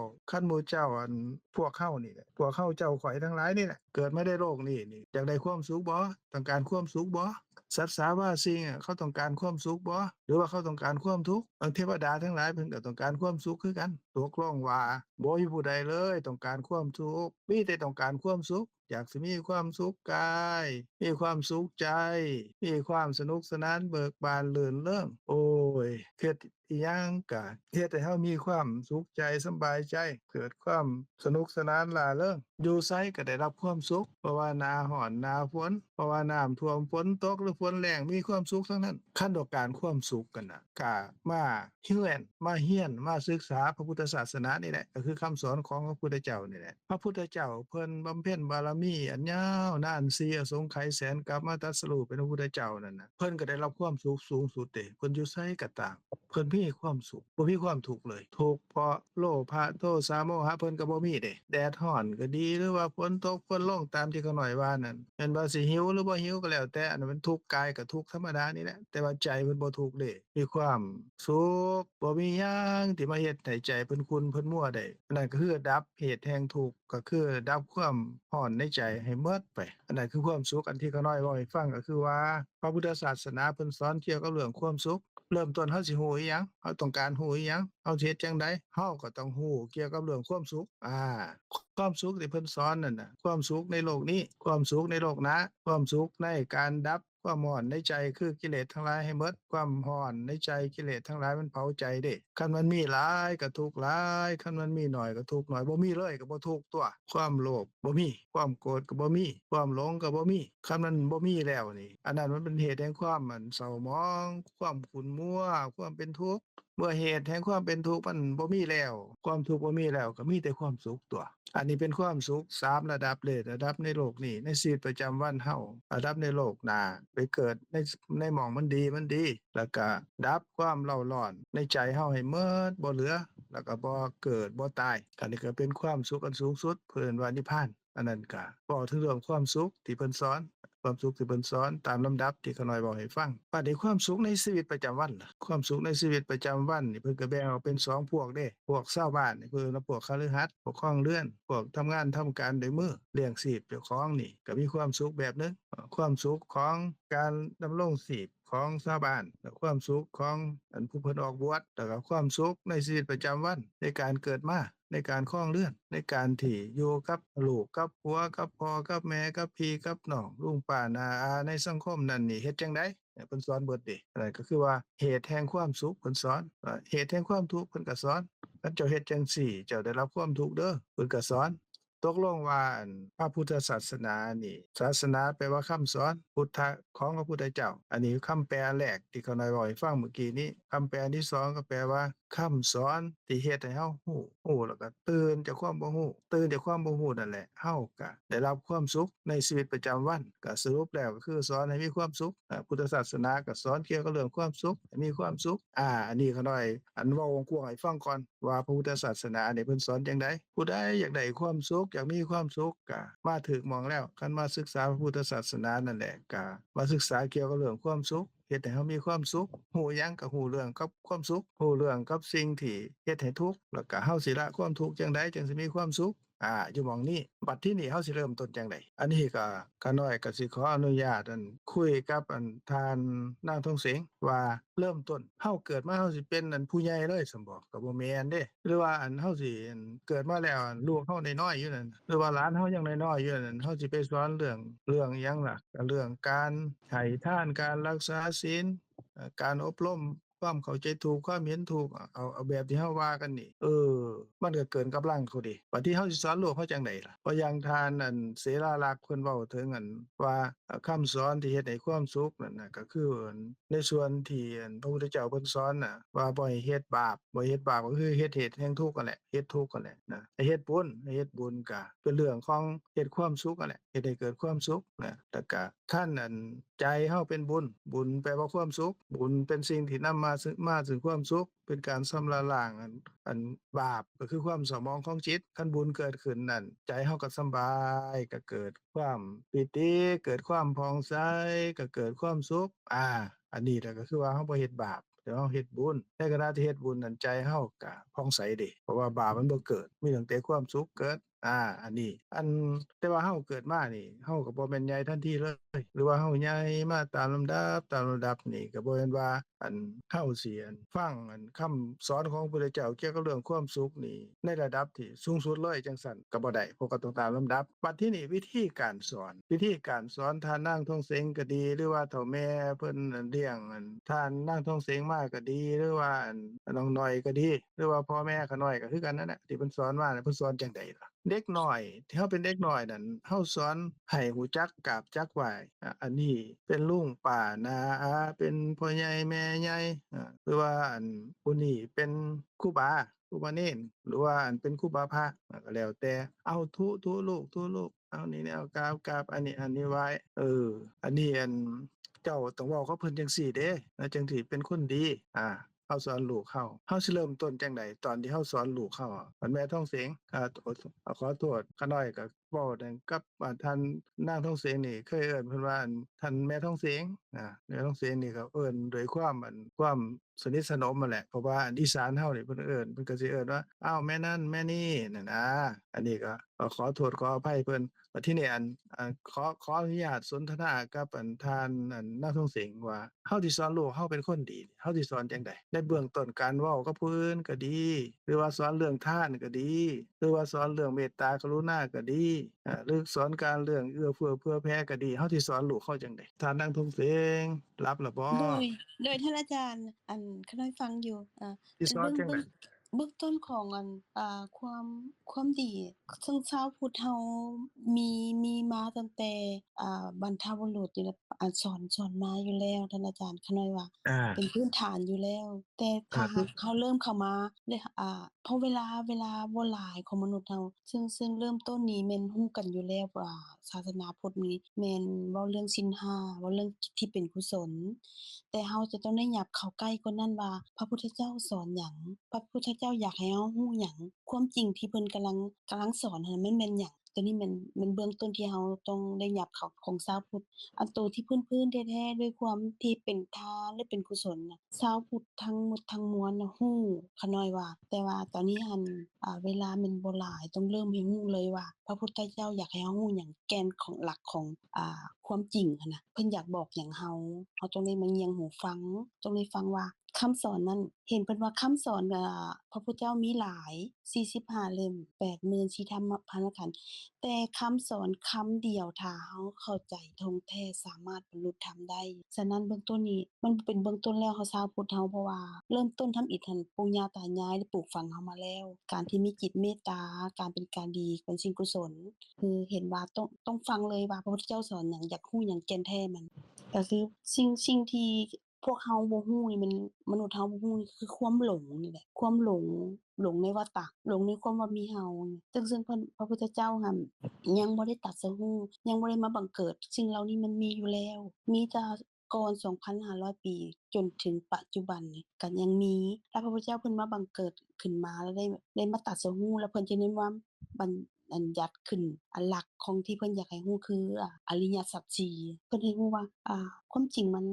Speaker 3: พวกเฮานี่แหละพวกเฮาเจ้าข้อยทั้งหลายนี่แหละเกิดมาในโลกนี้นี่อยากได้ความสุขบ่ต้องการความสุขบ่สัตว์สาว่าสิ่งเขาต้องการความสุขบ่หรือว่าเขาต้องการความทุกข์เทวดาทั้งหลายเพิ่นก็ต้องการความสุขคือกันตกลงว่าบ่มีผู้ใดเลยต้องการความทุกข์มีแต่ต้องการความสุขอยากสิมีความสุขกายมีความสุขใจมีความสนุกสนานเบิกบานรื่นเริงโอ้ยเฮ็ดอิหยังก็เฮ็ดให้เฮามีความสุขใจสำบายใจเกิดความสนุกสนานร่าเริงอยู่ไสก็ได้รับความสุขเพราะว่าหน้าร้อนหน้าฝนเพราะว่าน้ำท่วมฝนตกหรือฝนแล้งมีความสุขทั้งนั้นคันต้องการความสุขกันน่ะก็มาเฮียนมาศึกษาพระพุทธศาสนานี่แหละก็คือคำสอนของพระพุทธเจ้านี่แหละพระพุทธเจ้าเพิ่นบำเพ็ญบารมีอันยาวนาน4อสงไขยแสนกับมาตรัสรู้เป็นพระพุทธเจ้านั่นน่ะเพิ่นก็ได้รับความสุขสูงสุดเด้เพิ่นอยู่ไสก็ตามเพิ่นมีความสุขบ่มีความทุกข์เลยทุกข์เพราะโลภะโทสะโมหะเพิ่นก็บ่มีเด้แดดร้อนก็ดีหรือว่าฝนตกฝนลงตามที่เขาน้อยว่านั่นแม่นว่าสิหิวหรือบ่หิวก็แล้วแต่อันนั้นมันทุกข์กายก็ทุกข์ธรรมดานี่แหละแต่ว่าใจเพิ่นบ่ทุกข์เด้มีความสุขบ่มีหยังที่มาเฮ็ดให้ใจเพิ่นขุ่นเพิ่นมัวได้อันนั้นก็คือดับเหตุแห่งทุกข์ก็คือดับความร้อนในใจให้หมดไปอันนั้นคือความสุขอันที่เขาน้อยเว้าให้ฟังก็คือว่าพระพุทธศาสนาเพิ่นสอนเกี่ยวกับเรื่องความสุข เริ่มต้นเฮาสิรู้อิหยังเฮาต้องการรู้อิหยังเฮาสิเฮ็ดจั่งใดเฮาก็ต้องรู้เกี่ยวกับเรื่องความสุขความสุขที่เพิ่นสอนนั่นน่ะความสุขในโลกนี้ความสุขในโลกหน้าความสุขในการดับ ความร้อนในใจคือกิเลสทั้งหลายให้หมดความร้อนในใจกิเลสทั้งหลายมันเผาใจเด้คันมันมีหลายก็ทุกข์หลายคันมันมีน้อยก็ทุกข์น้อยบ่มีเลยก็บ่ทุกข์ตัวความโลภบ่มีความโกรธก็บ่มีความหลงก็บ่มีคันมันบ่มีแล้วนี่อันนั้นมันเป็นเหตุแห่งความเศร้าหมองความขุ่นมัวความเป็นทุกข์เมื่อเหตุแห่งความเป็นทุกข์มันบ่มีแล้วความทุกข์บ่มีแล้วก็มีแต่ความสุขตัวอันนี้เป็นความสุข3ระดับเลยระดับในโลกนี้ในชีวิตประจำวันเฮาระดับในโลกหน้าไปเกิดในหม้องมันดีแล้วก็ดับความเร่าร้อนในใจเฮาให้หมดบ่เหลือแล้วก็บ่เกิดบ่ตายอันนี้ก็เป็นความสุขอันสูงสุดเพิ่นว่านิพพานอันนั้นก็เว้าถึงเรื่องความสุขที่เพิ่นสอนความสุขที่เพิ่นสอนตามลำดับที่ขาน้อยเว้าให้ฟังบัดนี้ความสุขในชีวิตประจำวันล่ะความสุขในชีวิตประจำวันนี่เพิ่นก็แบ่งออกเป็น2พวกเด้พวกชาวบ้านนี่เพิ่นว่าพวกคฤหัสถ์พวกครองเรือนพวกทำงานทำการด้วยมือเลี้ยงชีพเจ้าของนี่ก็มีความสุขแบบหนึ่งความสุขของการดำรงชีพของชาวบ้านและความสุขของอันผู้เพิ่นออกบวชแล้วก็ความสุขในชีวิตประจำวันในการเกิดมาในการครองเรือนในการที่อยู่กับลูกกับผัวกับพ่อกับแม่กับพี่กับน้องลุงป้าน้าอาในสังคมนั้นนี่เฮ็ดจั่งใดเพิ่นสอนเบิดเดะนั่นก็คือว่าเหตุแห่งความสุขเพิ่นสอนเหตุแห่งความทุกข์เพิ่นก็สอนคันเจ้าเฮ็ดจังซี่เจ้าได้รับความทุกข์เด้อเพิ่นก็สอนตกลงว่าพระพุทธศาสนานี่ศาสนาแปลว่าคำสอนพุทธะของพระพุทธเจ้าอันนี้คำแปลแรกที่เขาน้อยเว้าให้ฟังเมื่อกี้นี้คำแปลที่2ก็แปลว่าคำสอนที่เฮ็ดให้เฮารู้แล้วก็ตื่นจากความบ่รู้ตื่นจากความบ่รู้นั่นแหละเฮาก็ได้รับความสุขในชีวิตประจำวันก็สรุปแล้วก็คือสอนให้มีความสุขพุทธศาสนาก็สอนเกี่ยวกับเรื่องความสุขให้มีความสุขอันนี้เขาน้อยเว้ากว้างๆให้ฟังก่อนว่าพระพุทธศาสนานี่เพิ่นสอนจังไดผู้ใดอยากได้ความสุขอยากมีความสุขก็มาถึกหม้องแล้วคันมาศึกษาพระพุทธศาสนานั่นแหละก็มาศึกษาเกี่ยวกับเรื่องความสุขเฮ็ดให้เฮามีความสุขรู้หยังก็รู้เรื่องกับความสุขรู้เรื่องกับสิ่งที่เฮ็ดให้ทุกข์แล้วก็เฮาสิละความทุกข์จังใดจังสิมีความสุขอยู่หม้องนี้บัดทีนี้เฮาสิเริ่มต้นจังไดอันนี้ก็ข้าน้อยก็สิขออนุญาตคุยกับท่านนางทองเสงว่าเริ่มต้นเฮาเกิดมาเฮาสิเป็นผู้ใหญ่เลยซั้นบ่ก็บ่แม่นเด้หรือว่าเฮาสิเกิดมาแล้วลูกเฮาน้อยๆอยู่นั่นหรือว่าหลานเฮายังน้อยๆอยู่นั่นเฮาสิไปสอนเรื่องอิหยังล่ะก็เรื่องการให้ทานการรักษาศีลการอบรมความเข้าใจถูกความเห็นถูกเอาแบบที่เฮาว่ากันนี่มันก็เกินกำลังเขาดิบัดที่เฮาสิสอนลูกเฮาจังไดล่ะเพราะอย่างทานเสราลักษณ์เพิ่นเว้าถึงว่าคำสอนที่เฮ็ดให้ความสุขนั่นน่ะก็คือในส่วนที่พระพุทธเจ้าเพิ่นสอนน่ะว่าบ่ให้เฮ็ดบาปบ่เฮ็ดบาปก็คือเฮ็ดเหตุแห่งทุกข์นั่นแหละเฮ็ดทุกข์นั่นแหละนะให้เฮ็ดบุญก็เป็นเรื่องของเฮ็ดความสุขนั่นแหละเฮ็ดให้เกิดความสุขนะแล้วก็คันใจเฮาเป็นบุญแปลว่าความสุขบุญเป็นสิ่งที่นำมาซึ่งความสุขเป็นการชำระล้างบาปก็คือความเศร้าหมองของจิตคันบุญเกิดขึ้นนั่นใจเฮาก็สำบายก็เกิดความปิติเกิดความผ่องใสก็เกิดความสุขอันนี้แหละก็คือว่าเฮาบ่เฮ็ดบาปแต่เฮาเฮ็ดบุญในขณะที่เฮ็ดบุญนั่นใจเฮาก็ผ่องใสเดะเพราะว่าบาปมันบ่เกิดมีตั้งแต่ความสุขเกิดอันนี้แต่ว่าเฮาเกิดมานี่เฮาก็บ่แม่นใหญ่ทันทีเลยหรือว่าเฮาใหญ่มาตามลำดับนี่ก็บ่แม่นว่าเฮาสิฟังคำสอนของพระพุทธเจ้าเกี่ยวกับเรื่องความสุขนี่ในระดับที่สูงสุดเลยจังซั่นก็บ่ได้เพราะก็ต้องตามลำดับบัดทีนี้วิธีการสอนท่านนางทองเสงก็ดีหรือว่าเฒ่าแม่เพิ่นเลี้ยงท่านนางทองเสงมาก็ดีหรือว่าน้องน้อยก็ดีหรือว่าพ่อแม่ขาน้อยก็คือกันนั่นแหละที่เพิ่นสอนมาน่ะเพิ่นสอนจังไดล่ะเด็กน้อยที่เฮาเป็นเด็กน้อยนั่นเฮาสอนให้รู้จักกราบจักไหว้อันนี้เป็นลุงป้าน้าอาเป็นพ่อใหญ่แม่ใหญ่หรือว่าผู้นี้เป็นครูบาเณรหรือว่าเป็นครูบาพระก็แล้วแต่เอาทุลูกเอานี่เอากราบอันนี้ไว้อันนี้เจ้าต้องเว้ากับเพิ่นจังซี่เด้จังสิเป็นคนดีเฮาสอนลูกเฮาสิเริ่มต้นจังไดตอนที่เฮาสอนลูกเฮาแม่ท้องเสงขอโทษข้าน้อยก็เว้านั่นกับท่านนางท้องเสงนี่เคยเอิ้นเพิ่นว่าท่านแม่ท้องเสงแม่ท้องเสงนี่ก็เอิ้นด้วยความสนิทสนมนั่นแหละเพราะว่าอีสานเฮานี่เพิ่นก็สิเอิ้นว่าอ้าวแม่นั่นแม่นี่นั่นอันนี้ก็ขอโทษขออภัยเพิ่นบัดทีนี้ขออนุญาตสนทนากับท่านนางทองเสงว่าเฮาสิสอนลูกเฮาเป็นคนดีเฮาสิสอนจังไดในเบื้องต้นการเว้ากับผู้อื่นก็ดีหรือว่าสอนเรื่องทานก็ดีหรือว่าสอนเรื่องเมตตากรุณาก็ดี หรือสอนการเรื่องเอื้อเฟื้อเผื่อแผ่ก็ดีเฮาสิสอนลูกเขาจังได๋ท่านนั่งทงเสงรับแล้วบ่
Speaker 1: โดยท่านอาจารย์ข้าน้อยฟังอยู่
Speaker 3: สิสอนจังได๋
Speaker 1: เบื้องต้นของความดีซึ่งชาวพุทธเรามีมาตั้งแต่บรรพบุรุษอยู่แล้วสอนมาอยู่แล้วท่านอาจารย์ข้าน้อยว่า
Speaker 3: อา
Speaker 1: เป็นพื้นฐานอยู่แล้ว แต่ถ้า
Speaker 3: คือ
Speaker 1: หากเขาเริ่มเข้ามาเลยเพราะเวลาบ่หลายของมนุษย์เราซึ่งเริ่มต้นนี้แม่นรู้กันอยู่แล้วว่าศาสนาพุทธนี้แม่นเว้าเรื่องศีล5เว้าเรื่องกิจที่เป็นกุศล แต่เราจะต้องได้ยับเข้าใกล้กว่านั้นว่าพระพุทธเจ้าสอนหยังพระพุทธเจ้าอยากให้เรารู้หยังความจริงที่เพิ่นกำลังสอนนั้นมันแม่นหยังตัวนี้มันเบื้องต้นที่เราต้องได้ยับเข้าของชาวพุทธอันตัวที่พื้นๆแท้ๆด้วยความที่เป็นทานหรือเป็นกุศลน่ะชาวพุทธทั้งหมดทั้งมวลน่ะรู้ขาน้อยว่าแต่ว่าตอนนี้หั้นเวลามันบ่หลายต้องเริ่มให้รู้เลยว่าพระพุทธเจ้าอยากให้เรารู้หยังแกนของหลักของความจริงหั้นน่ะเพิ่นอยากบอกหยังเราต้องได้มาเงียงหูฟังต้องได้ฟังว่าคำสอนนั้นเห็นเพิ่นว่าคำสอนพระพุทธเจ้ามีหลาย45เล่ม80,000สีธรรมพานขันธ์แต่คำสอนคำเดียวถ้าเราเข้าใจท่องแท้สามารถบรรลุธรรมได้ฉะนั้นเบื้องต้นนี้มันเป็นเบื้องต้นแล้วชาวพุทธเราเพราะว่าเริ่มต้นทำอิฐหั่นปู่ย่าตายายได้ปลูกฝังเรามาแล้วการที่มีจิตเมตตาการเป็นการดีเป็นสิ่งกุศลคือเห็นว่าต้องฟังเลยว่าพระพุทธเจ้าสอนหยังอยากรู้หยังแก่นแท้มัน ก็คือสิ่งที่พวกเราบ่ฮู้นี่มันมนุษย์เราบ่ฮู้นี่คือความหลงนี่แหละความหลงในวัฏฏะหลงในความว่ามีเราซึ่งเพิ่นพระพุทธเจ้าหั้นยังบ่ได้ตรัสรู้ยังบ่ได้มาบังเกิดสิ่งเหล่านี้มันมีอยู่แล้วมีแต่ก่อน 2,500 ปีจนถึงปัจจุบันนี่ก็ยังมีแล้วพระพุทธเจ้าเพิ่นมาบังเกิดขึ้นมาแล้วได้มาตรัสรู้แล้วเพิ่นจึงได้มาบัญญัติขึ้นหลักของที่เพิ่นอยากให้รู้คืออริยสัจสี่เพิ่นให้รู้ว่าความจริงมัน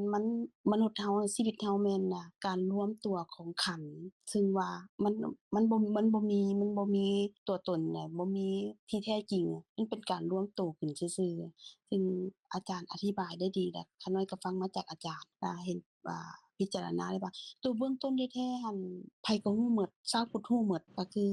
Speaker 1: มนุษย์เราชีวิตเราแม่นการรวมตัวของขันธ์ซึ่งว่ามันบ่มีตัวตนบ่มีที่แท้จริงมันเป็นการรวมตัวขึ้นซื่อๆซึ่งอาจารย์อธิบายได้ดีแล้วข้าน้อยก็ฟังมาจากอาจารย์เห็นพิจารณาได้ว่าตัวเบื้องต้นแท้ๆหั้นไผก็รู้หมดชาวพุทธรู้หมดก็คือ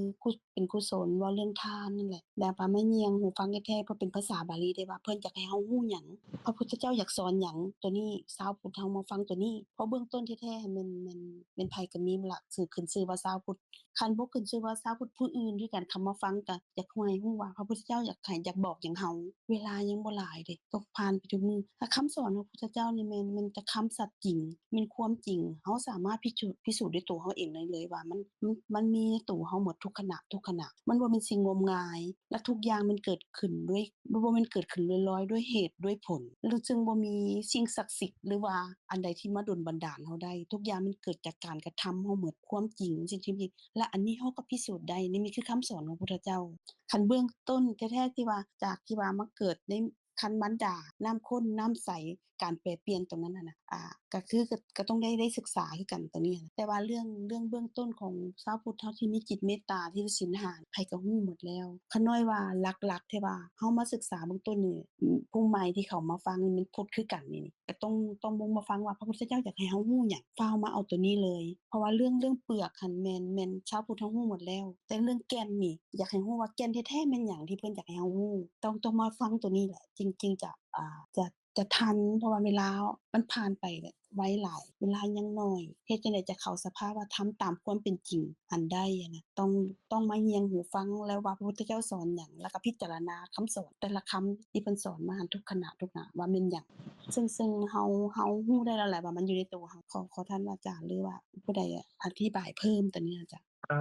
Speaker 1: เป็นกุศลเว้าเรื่องทานนั่นแหละแบบว่ามาเงียงหูฟังแท้ๆเพราะเป็นภาษาบาลีได้ว่าเพิ่นอยากให้เรารู้หยังพระพุทธเจ้าอยากสอนหยังตัวนี้ชาวพุทธเรามาฟังตัวนี้เพราะเบื้องต้นแท้ๆแม่นไผก็มีหลักขึ้นชื่อว่าชาวพุทธคันบ่ขึ้นชื่อว่าชาวพุทธผู้อื่นคือกันเข้ามาฟังก็อยากรู้ให้รู้ว่าพระพุทธเจ้าอยากบอกหยังเราเวลายังบ่หลายเดะต้องผ่านไปทุกมื้อถ้าคำสอนของพระพุทธเจ้านี่แม่นแต่คำสัตย์จริงแม่นความจริงเราสามารถพิสูจน์ด้วยตัวเราเองได้เลยว่ามันมีในตัวเราหมดทุกขณะมันบ่แม่นสิ่งงมงายและทุกอย่างมันเกิดขึ้นด้วยบ่แม่นเกิดขึ้นลอยๆด้วยเหตุด้วยผลแล้วจึงบ่มีสิ่งศักดิ์สิทธิ์หรือว่าอันใดที่มาดลบันดาลเราได้ทุกอย่างมันเกิดจากการกระทำเราหมดความจริงสิ่งที่และอันนี้เราก็พิสูจน์ได้นี่คือคำสอนของพระพุทธเจ้าคันเบื้องต้นแท้ๆที่ว่าจากที่ว่ามาเกิดในคันมารดาน้ำข้นน้ำใสการแปรเปลี่ยนตรงนั้นน่ะก็คือก็ต้องได้ศึกษาคือกันตรงนี้แต่ว่าเรื่องเบื้องต้นของชาวพุทธเฮาที่มีจิตเมตตาที่ศีล5ไผก็รู้หมดแล้วขาน้อยว่าหลักๆที่ว่าเฮามาศึกษาเบื้องต้นนี่ผู้ใหม่ที่เขามาฟังนี่มันพุทธคือกันนี่ก็ต้องบ่มาฟังว่าพระพุทธเจ้าอยากให้เฮารู้หยังฟ้าวมาเอาตัวนี้เลยเพราะว่าเรื่องเปลือกหั้นแม่นชาวพุทธเฮารู้หมดแล้วแต่เรื่องแก่นนี่อยากให้รู้ว่าแก่นแท้ๆแม่นหยังที่เพิ่นอยากให้เฮารู้ต้องมาฟังตัวนี้แหละจริงๆจะทันเพราะว่าเวลามันผ่านไปไวหลายเวลายังน้อยเฮ็ดจั่งใดจะเข้าสภาวะธรรมตามความเป็นจริงหั้นได้นะต้องมาเงียงหูฟังแล้วว่าพระพุทธเจ้าสอนหยังแล้วก็พิจารณาคำสอนแต่ละคำที่เพิ่นสอนมาหั้นทุกขณะว่าแม่นหยังซึ่งเฮารู้ได้แล้วแหละว่ามันอยู่ในตัวเฮาขอท่านอาจารย์หรือว่าผู้ใดอธิบายเพิ่มตัวนี้อะจ้ะ
Speaker 3: เอ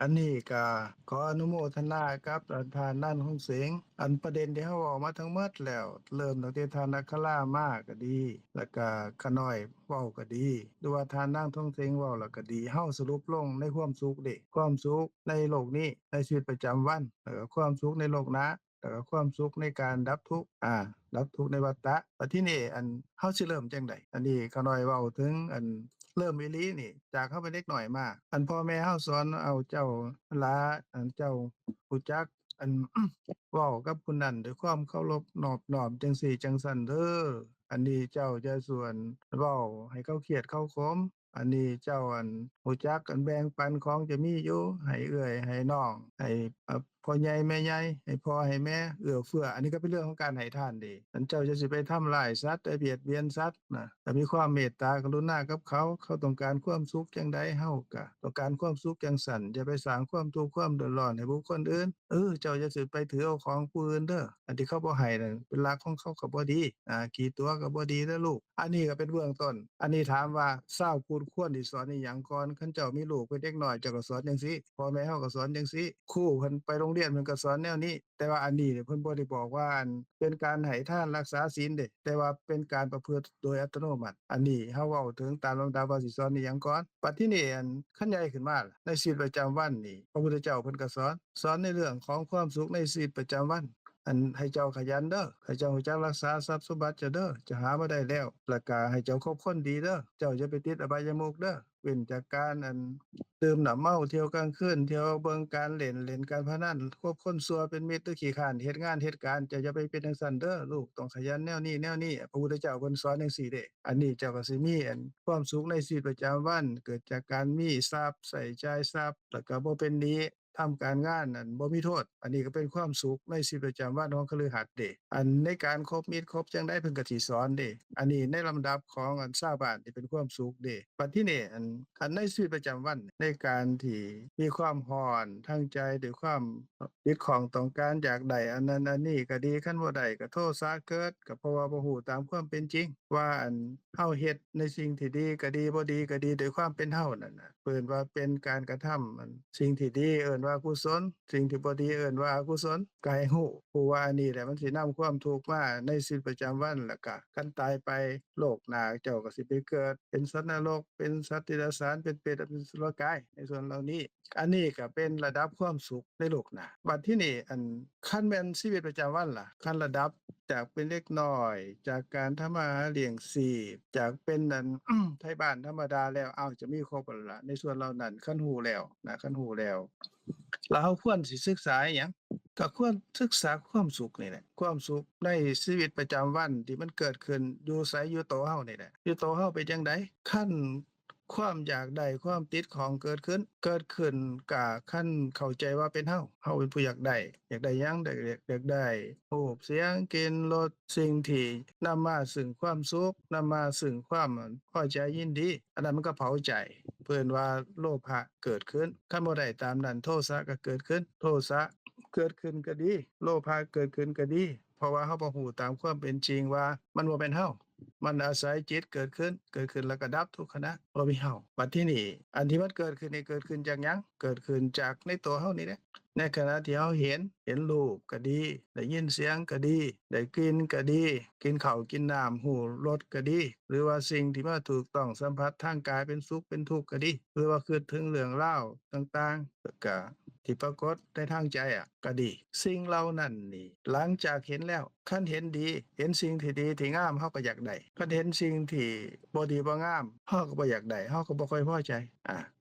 Speaker 3: อันนี้ก็ขออนุโมทนากับท่านนั่นของเสงอันประเด็นที่เฮาเว้ามาทั้งหมดแล้วเริ่มตั้งแต่ท่านอัครามาก็ดีแล้วก็ขาน้อยเว้าก็ดีหรือว่าท่านนางทองเสงเว้าแล้วก็ดีเฮาสรุปลงในความสุขเด้ความสุขในโลกนี้ในชีวิตประจำวันแล้วก็ความสุขในโลกหน้าแล้วก็ความสุขในการดับทุกข์ดับทุกข์ในวัฏฏะบัดทีนี้เฮาสิเริ่มจั่งใดอันนี้ขาน้อยเว้าถึงเริ่มอีหลีนี่จากเฮาเป็นเด็กน้อยมาพ่อแม่เฮาสอนเอาเจ้าหลาเจ้ารู้จักเว้ากับผู้นั้นด้วยความเคารพนอบน้อมจังซี้จังซั้นเด้ออันนี้เจ้าอย่าส่วนเว้าให้เขาเครียดเขาขมอันนี้เจ้ารู้จักแบ่งปันของจะมีอยู่ให้เอื้อยให้น้องให้ พ่อใหญ่แม่ใหญ่ให้พ่อให้แม่เอื้อเฟื้ออันนี้ก็เป็นเรื่องของการให้ทานเด้อันเจ้าจะสิไปทำร้ายสัตว์ไปเบียดเบียนสัตว์นะถ้ามีความเมตตากรุณากับเขาต้องการความสุขจังใดเฮาก็ต้องการความสุขจังสั่นอย่าไปสร้างความทุกข์ความเดือดร้อนให้บุคคลอื่นเจ้าอย่าสิไปถือเอาของผู้อื่นเด้ออันที่เขาบ่ให้นั่นเป็นหลักของเขาก็บ่ดีขี้ตัวก็บ่ดีเด้อลูกอันนี้ก็เป็นเบื้องต้นอันนี้ถามว่าเช้าคูณควรสิสอนอิหยังก่อนคันเจ้ามีลูกเป็นเด็กน้อยเจ้าก็สอนจังซี่พ่อแม่เฮาก็สอนจังซี่ครูเพิ่นไปโรงเรียนเพิ่นก็สอนแนวนี้แต่ว่าอันนี้เนี่ยเพิ่นบ่ได้บอกว่าอันเป็นการให้ทานรักษาศีลเด้แต่ว่าเป็นการประพฤติโดยอัตโนมัติอันนี้เฮาเว้าถึงตามลำดับว่าสิสอนอิหยังก่อนบัดทีนี้อันคันใหญ่ขึ้นมาล่ะในชีวิตประจำวันนี่พระพุทธเจ้าเพิ่นก็สอนในเรื่องของความสุขในชีวิตประจำวันอันให้เจ้าขยันเด้อให้เจ้ารู้จักรักษาทรัพย์สมบัติเจ้าเด้อจะหามาได้แล้วแล้วก็ให้เจ้าคบคนดีเด้อเจ้าอย่าไปติดอบายมุขเด้อเว้นจากการดื่มน้ำเมาเที่ยวกลางคืนเที่ยวเบิ่งการเล่นการพนันคบคนชั่วเป็นมิตรหรือขี้คร้านเฮ็ดงานเฮ็ดการเจ้าอย่าไปเป็นจังซั่นเด้อลูกต้องขยันแนวนี้พระพุทธเจ้าเพิ่นสอนจังซี่เด้อันนี้เจ้าก็สิมีความสุขในชีวิตประจำวันเกิดจากการมีทรัพย์ใช้จ่ายทรัพย์แล้วก็บ่เป็นหนี้ทำการงานบ่มีโทษอันนี้ก็เป็นความสุขในชีวิตประจำวันของคฤหัสถ์เด้อันในการคบมิตรคบจังได๋เพิ่นก็สิสอนเด้อันนี้ในลำดับของชาวบ้านที่เป็นความสุขเด้บัดทีนี้อันในชีวิตประจำวันในการที่มีความร้อนทางใจด้วยความยึดของต้องการอยากได้อันนั้นอันนี้ก็ดีคันบ่ได้ก็โทสะเกิดก็เพราะว่าบ่ฮู้ตามความเป็นจริงว่าเฮาเฮ็ดในสิ่งที่ดีก็ดีบ่ดีก็ดีด้วยความเป็นเฮานั่นน่ะเอิ้นว่าเป็นการกระทำสิ่งที่ดีเอิ้นว่ากุศลสิ่งที่บ่ดีเอิ้นว่าอกุศลก็ให้ฮู้ว่าอันนี้แหละมันสินำความทุกข์มาในชีวิตประจำวันแล้วก็คันตายไปโลกหน้าเจ้าก็สิไปเกิดเป็นสัตว์นรกเป็นสัตว์เดรัจฉานเป็นเปรตเป็นอสุรกายในส่วนเหล่านี้อันนี้ก็เป็นระดับความสุขในโลกหน้าบัดทีนี้คันแม่นชีวิตประจำวันล่ะคันระดับจากเป็นเล็กน้อยจากการทำมาหาเลี้ยงชีพจากเป็นไทบ้านธรรมดาแล้วอ้าวจะมีครบแล้วล่ะในส่วนเหล่านั้นคันฮู้แล้วนะคันฮู้แล้วเราควรสิศึกษาอิหยังก็ควรศึกษาความสุขนี่แหละความสุขในชีวิตประจำวันที่มันเกิดขึ้นอยู่ไสอยู่โตวเฮานี่แหละอยู่โตวเฮาเป็นจังไดคันความอยากได้ความติดของเกิดขึ้นก็คันเข้าใจว่าเป็นเฮาเป็นผู้อยากได้หยังอยากได้รูปเสียงกลิ่นรสสิ่งที่นำมาซึ่งความสุขนำมาซึ่งความพอใจยินดีอันนั้นมันก็เผาใจเพิ่นว่าโลภะเกิดขึ้นคันบ่ได้ตามนั้นโทสะก็เกิดขึ้นโทสะเกิดขึ้นก็ดีโลภะเกิดขึ้นก็ดีเพราะว่าเฮาบ่ฮู้ตามความเป็นจริงว่ามันบ่แม่นเฮามันอาศัยจิตเกิดขึ้นแล้วก็ดับทุกขณะบ่มีเฮาบัดทีนี้อันที่มันเกิดขึ้นนี่เกิดขึ้นจากหยังเกิดขึ้นจากในตัวเฮานี่แหละในขณะที่เฮาเห็นรูปก็ดีได้ยินเสียงก็ดีได้กลิ่นก็ดีกินข้าวกินน้ำหูรสก็ดีหรือว่าสิ่งที่มาถูกต้องสัมผัสทางกายเป็นสุขเป็นทุกข์ก็ดีหรือว่าคิดถึงเรื่องราวต่างๆแล้วก็ที่ปรากฏในทางใจก็ดีสิ่งเหล่านั้นนี่หลังจากเห็นแล้วคันเห็นดีเห็นสิ่งที่ดีที่งามเฮาก็อยากได้คันเห็นสิ่งที่บ่ดีบ่งามเฮาก็บ่อยากได้เฮาก็บ่ค่อยพอใจ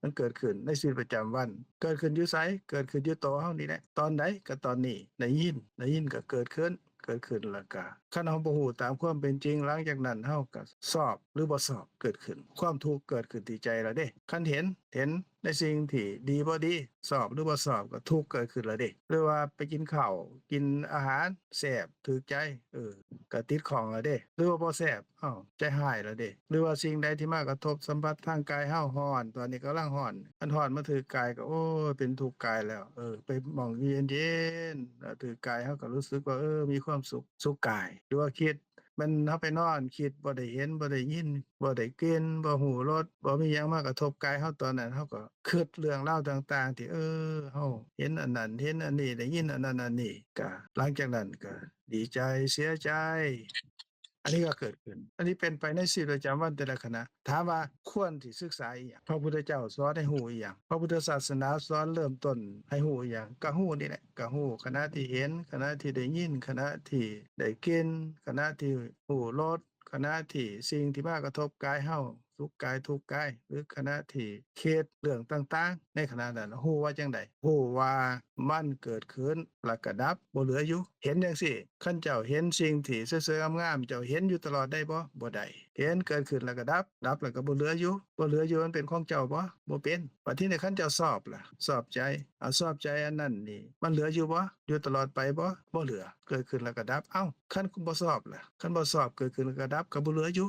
Speaker 3: มันเกิดขึ้นในชีวิตประจำวันเกิดขึ้นอยู่ไสเกิดขึ้นอยู่ตัวเฮานี่แหละตอนใดก็ตอนนี้ได้ยินก็เกิดขึ้นแล้วก็คันเฮาบ่ฮู้ตามความเป็นจริงหลังจากนั้นเฮาก็สอบหรือบ่สอบเกิดขึ้นความทุกข์เกิดขึ้นที่ใจแล้วเด้คันเห็นในสิ่งที่ดีบ่ดีสอบหรือบ่สอบก็ทุกข์เกิดขึ้นแล้วเด้หรือว่าไปกินข้าวกินอาหารแซ่บถูกใจก็ติดของแล้วเด้หรือว่าบ่แซ่บอ้าวใจหายแล้วเด้หรือว่าสิ่งใดที่มากระทบสัมผัสทางกายเฮาร้อนตอนนี้กำลังร้อนมันร้อนมาถูกกายก็โอ้ยเป็นทุกข์กายแล้วไปหม้องเย็นๆถูกกายเฮาก็รู้สึกว่ามีความสุขกายหรือว่าคิดมันเฮาไปนอนคิดบ่ได้เห็นบ่ได้ยินบ่ได้กลิ่นบ่ฮู้รสบ่มีหยังมากระทบกายเฮาตอนนั้นเฮาก็คิดเรื่องราวต่างๆที่เฮาเห็นอันนั้นเห็นอันนี้ได้ยินอันนั้นอันนี้ก็หลังจากนั้นก็ดีใจเสียใจอันนี้ก็เกิดขึ้นอันนี้เป็นไปในชีวิตประจำวันแต่ละขณะถามว่าควรสิศึกษาอิหยังพระพุทธเจ้าสอนให้ฮู้อิหยังพระพุทธศาสนาสอนเริ่มต้นให้ฮู้อิหยังก็ฮู้นี่แหละก็ฮู้ขณะที่เห็นขณะที่ได้ยินขณะที่ได้กินขณะที่ฮู้รสขณะที่สิ่งที่มากระทบกายเฮา สุขกายทุกข์กายหรือขณะที่เคสเรื่องต่างๆในขณะนั้นฮู้ว่าจังได๋ฮู้ว่ามันเกิดขึ้นแล้วก็ดับบ่เหลืออยู่เห็นจังซี่คันเจ้าเห็นสิ่งที่สวยๆงามๆเจ้าเห็นอยู่ตลอดได้บ่ได้เห็นเกิดขึ้นแล้วก็ดับดับแล้วก็บ่เหลืออยู่มันเป็นของเจ้าบ่เป็นบัดทีนี้คันเจ้าสอบล่ะสอบใจสอบใจอันนั้นนี่มันเหลืออยู่อยู่ตลอดไปบ่เหลือเกิดขึ้นแล้วก็ดับคันคุณบ่สอบล่ะคันบ่สอบเกิดขึ้นแล้วก็ดับก็บ่เหลืออยู่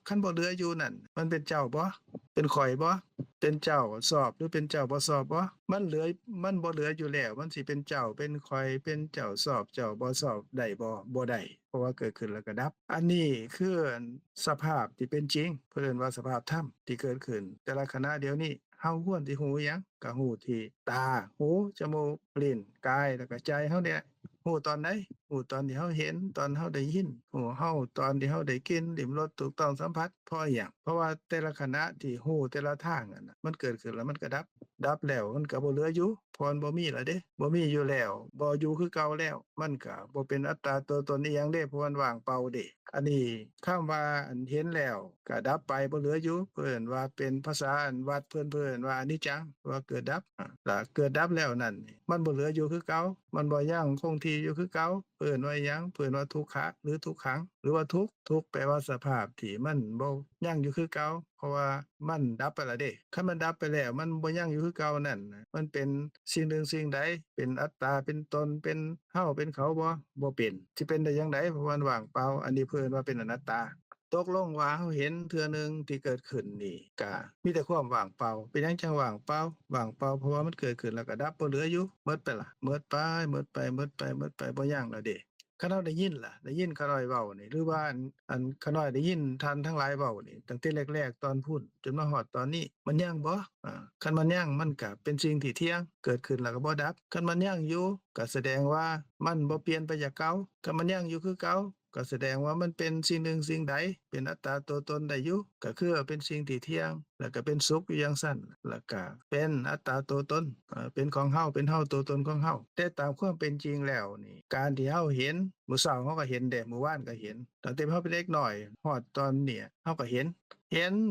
Speaker 3: คันบ่เหลืออยู่นั่นมันเป็นเจ้าเป็นข่อยเป็นเจ้าสอบหรือเป็นเจ้าบ่สอบมันเหลือมันบ่เหลืออยู่แล้วมันสิเป็นเจ้าเป็นข่อยเป็นเจ้าสอบเจ้าบ่สอบได้บ่ได้เพราะว่าเกิดขึ้นแล้วก็ดับอันนี้คือสภาพที่เป็นจริงเพิ่นว่าสภาพธรรมที่เกิดขึ้นแต่ละขณะเดี๋ยวนี้เฮาควรสิฮู้หยังก็ฮู้ที่ตาหูจมูกลิ้นกายแล้วก็ใจเฮาเนี่ยฮู้ตอนใดฮู้ตอนที่เฮาเห็นตอนเฮาได้ยินฮู้เฮาตอนที่เฮาได้กินลิ้มรสถูกต้องสัมผัสเพราะอิหยังเพราะว่าแต่ละขณะที่ฮู้แต่ละทางนั่นน่ะมันเกิดขึ้นแล้วมันก็ดับแล้วมันก็บ่เหลืออยู่เพราะมันบ่มีแล้วเด้บ่มีอยู่แล้วบ่อยู่คือเก่าแล้วมันก็บ่เป็นอัตตาตัวตนอิหยังเด้เพราะมันว่างเปล่าเด้อันนี้คำว่าอันเห็นแล้วก็ดับไปบ่เหลืออยู่เพิ่นว่าเป็นภาษาอันวัดเพิ่นว่าอนิจจังว่าเกิดดับแล้วเกิดดับแล้วนั่นมันบ่เหลืออยู่คือเก่ามันบ่ยั่งคงที่อยู่คือเก่าเพิ่นว่าหยังเพิ่นว่าทุกขะหรือทุกขังหรือว่าทุกข์แปลว่าสภาพที่มันบ่ยั่งอยู่คือเก่าเพราะว่ามันดับไปแล้วเด้คันมันดับไปแล้วมันบ่ยั่งอยู่คือเก่านั่นมันเป็นสิ่งหนึ่งสิ่งใดเป็นอัตตาเป็นตนเป็นเฮาเป็นเขาบ่เป็นสิเป็นได้จังไดเพราะมันว่างเปล่าอันนี้เพิ่นว่าเป็นอนัตตาตกลงว่าเฮาเห็นเทื่อหนึ่งที่เกิดขึ้นนี่ก็มีแต่ความว่างเปล่าเป็นหยังจังว่างเปล่าเพราะว่ามันเกิดขึ้นแล้วก็ดับบ่เหลืออยู่หมดไปล่ะหมดไปบ่ยั่งแล้วเด้ คันเราได้ยินล่ะได้ยินขาน้อยเว้านี่หรือว่าอันขาน้อยได้ยินท่านทั้งหลายเว้านี่ตั้งแต่แรกๆตอนพู้นจนมาฮอดตอนนี้มันยังบ่คันมันยังมันก็เป็นสิ่งที่เที่ยงเกิดขึ้นแล้วก็บ่ดับคันมันยังอยู่ก็แสดงว่ามันบ่เปลี่ยนไปจากเก่าคันมันยังอยู่คือเก่าก็แสดงว่ามันเป็นสิ่งหนึ่งสิ่งใดเป็นอัตตาตัวตนได้อยู่ก็คือเป็นสิ่งที่เที่ยงแล้วก็เป็นสุขอยู่อย่างซั่นแล้วก็เป็นอัตตาตัวตนเป็นของเฮาเป็นเฮาตัวตนของเฮาแต่ตามความเป็นจริงแล้วนี่การที่เฮาเห็นมื้อเช้าเฮาก็เห็นเดะมื้อวานก็เห็นตั้งแต่เฮาเป็นเด็กน้อยฮอดตอนเนี่ยเฮาก็เห็น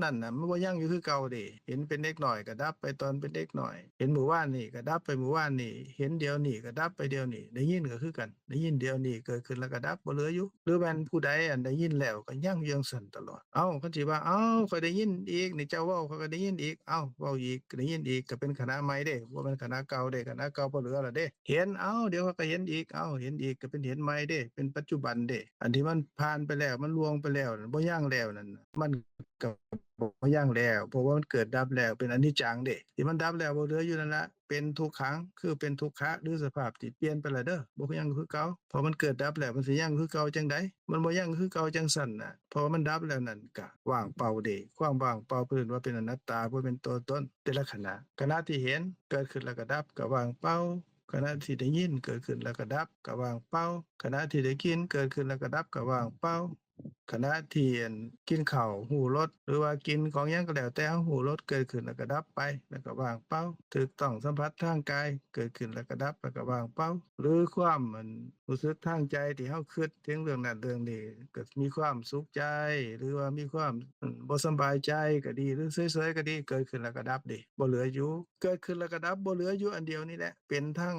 Speaker 3: นั่นน่ะมันบ่ยังอยู่คือเก่าเดะเห็นเป็นเด็กน้อยก็ดับไปตอนเป็นเด็กน้อยเห็นมื้อวานนี่ก็ดับไปมื้อวานนี่เห็นเดี๋ยวนี้ก็ดับไปเดี๋ยวนี้ได้ยินก็คือกันได้ยินเดี๋ยวนี้เกิดขึ้นแล้วก็ดับบ่เหลืออยู่หรือแม่นผู้ใดอันได้ยินแล้วก็ยังอยู่จั่งซั้นตลอดคันสิว่าข้อยได้ยินอีกนี่เจ้าเว้าข้อยก็ได้ยินอีกเว้าอีกก็ได้ยินอีกก็เป็นคณะใหม่เด้บ่แม่นคณะเก่าเด้คณะเก่าบ่เหลือแล้วเด้เห็นเดี๋ยวก็เห็นอีกเห็นอีกก็เป็นเห็นใหม่เด้เป็นปัจจุบันเด้อันที่มันผ่านไปแล้วมันล่วงไปแล้วนั่นบ่ยังแล้วนั่นน่ะมันก็บ่ยังแล้วเพราะว่ามันเกิดดับแล้วเป็นอนิจจังเด้ที่มันดับแล้วบ่เหลืออยู่นั่นล่ะเป็นทุกขังคือเป็นทุกขะหรือสภาพที่เปลี่ยนไปแล้วเด้อบ่ยังคือเก่าเพราะมันเกิดดับแล้วมันสิยังคือเก่าจังได๋มันบ่ยังคือเก่าจังซั่นน่ะเพราะว่ามันดับแล้วนั่นก็ว่างเปล่าเด้ความว่างเปล่าเพิ่นว่าเป็นอนัตตาบ่เป็นตัวตนแต่ละขณะที่เห็นเกิดขึ้นแล้วก็ดับก็ว่างเปล่าขณะที่ได้ยินเกิดขึ้นแล้วก็ดับก็ว่างเปล่าขณะที่ได้กินเกิดขึ้นแล้วก็ดับก็ว่างเปล่า ขณะที่กินข้าวหูรสหรือว่ากินของหยังก็แล้วแต่หูรสเกิดขึ้นแล้วก็ดับไปแล้วก็ว่างเปล่าถูกต้องสัมผัสทางกายเกิดขึ้นแล้วก็ดับแล้วก็ว่างเปล่าหรือความรู้สึกทางใจที่เฮาคิดถึงเรื่องนั้นเรื่องนี้ก็มีความสุขใจหรือว่ามีความบ่สำบายใจก็ดีหรือเฉยๆก็ดีเกิดขึ้นแล้วก็ดับดิบ่เหลืออยู่เกิดขึ้นแล้วก็ดับบ่เหลืออยู่อันเดียวนี่แหละเป็นทั้ง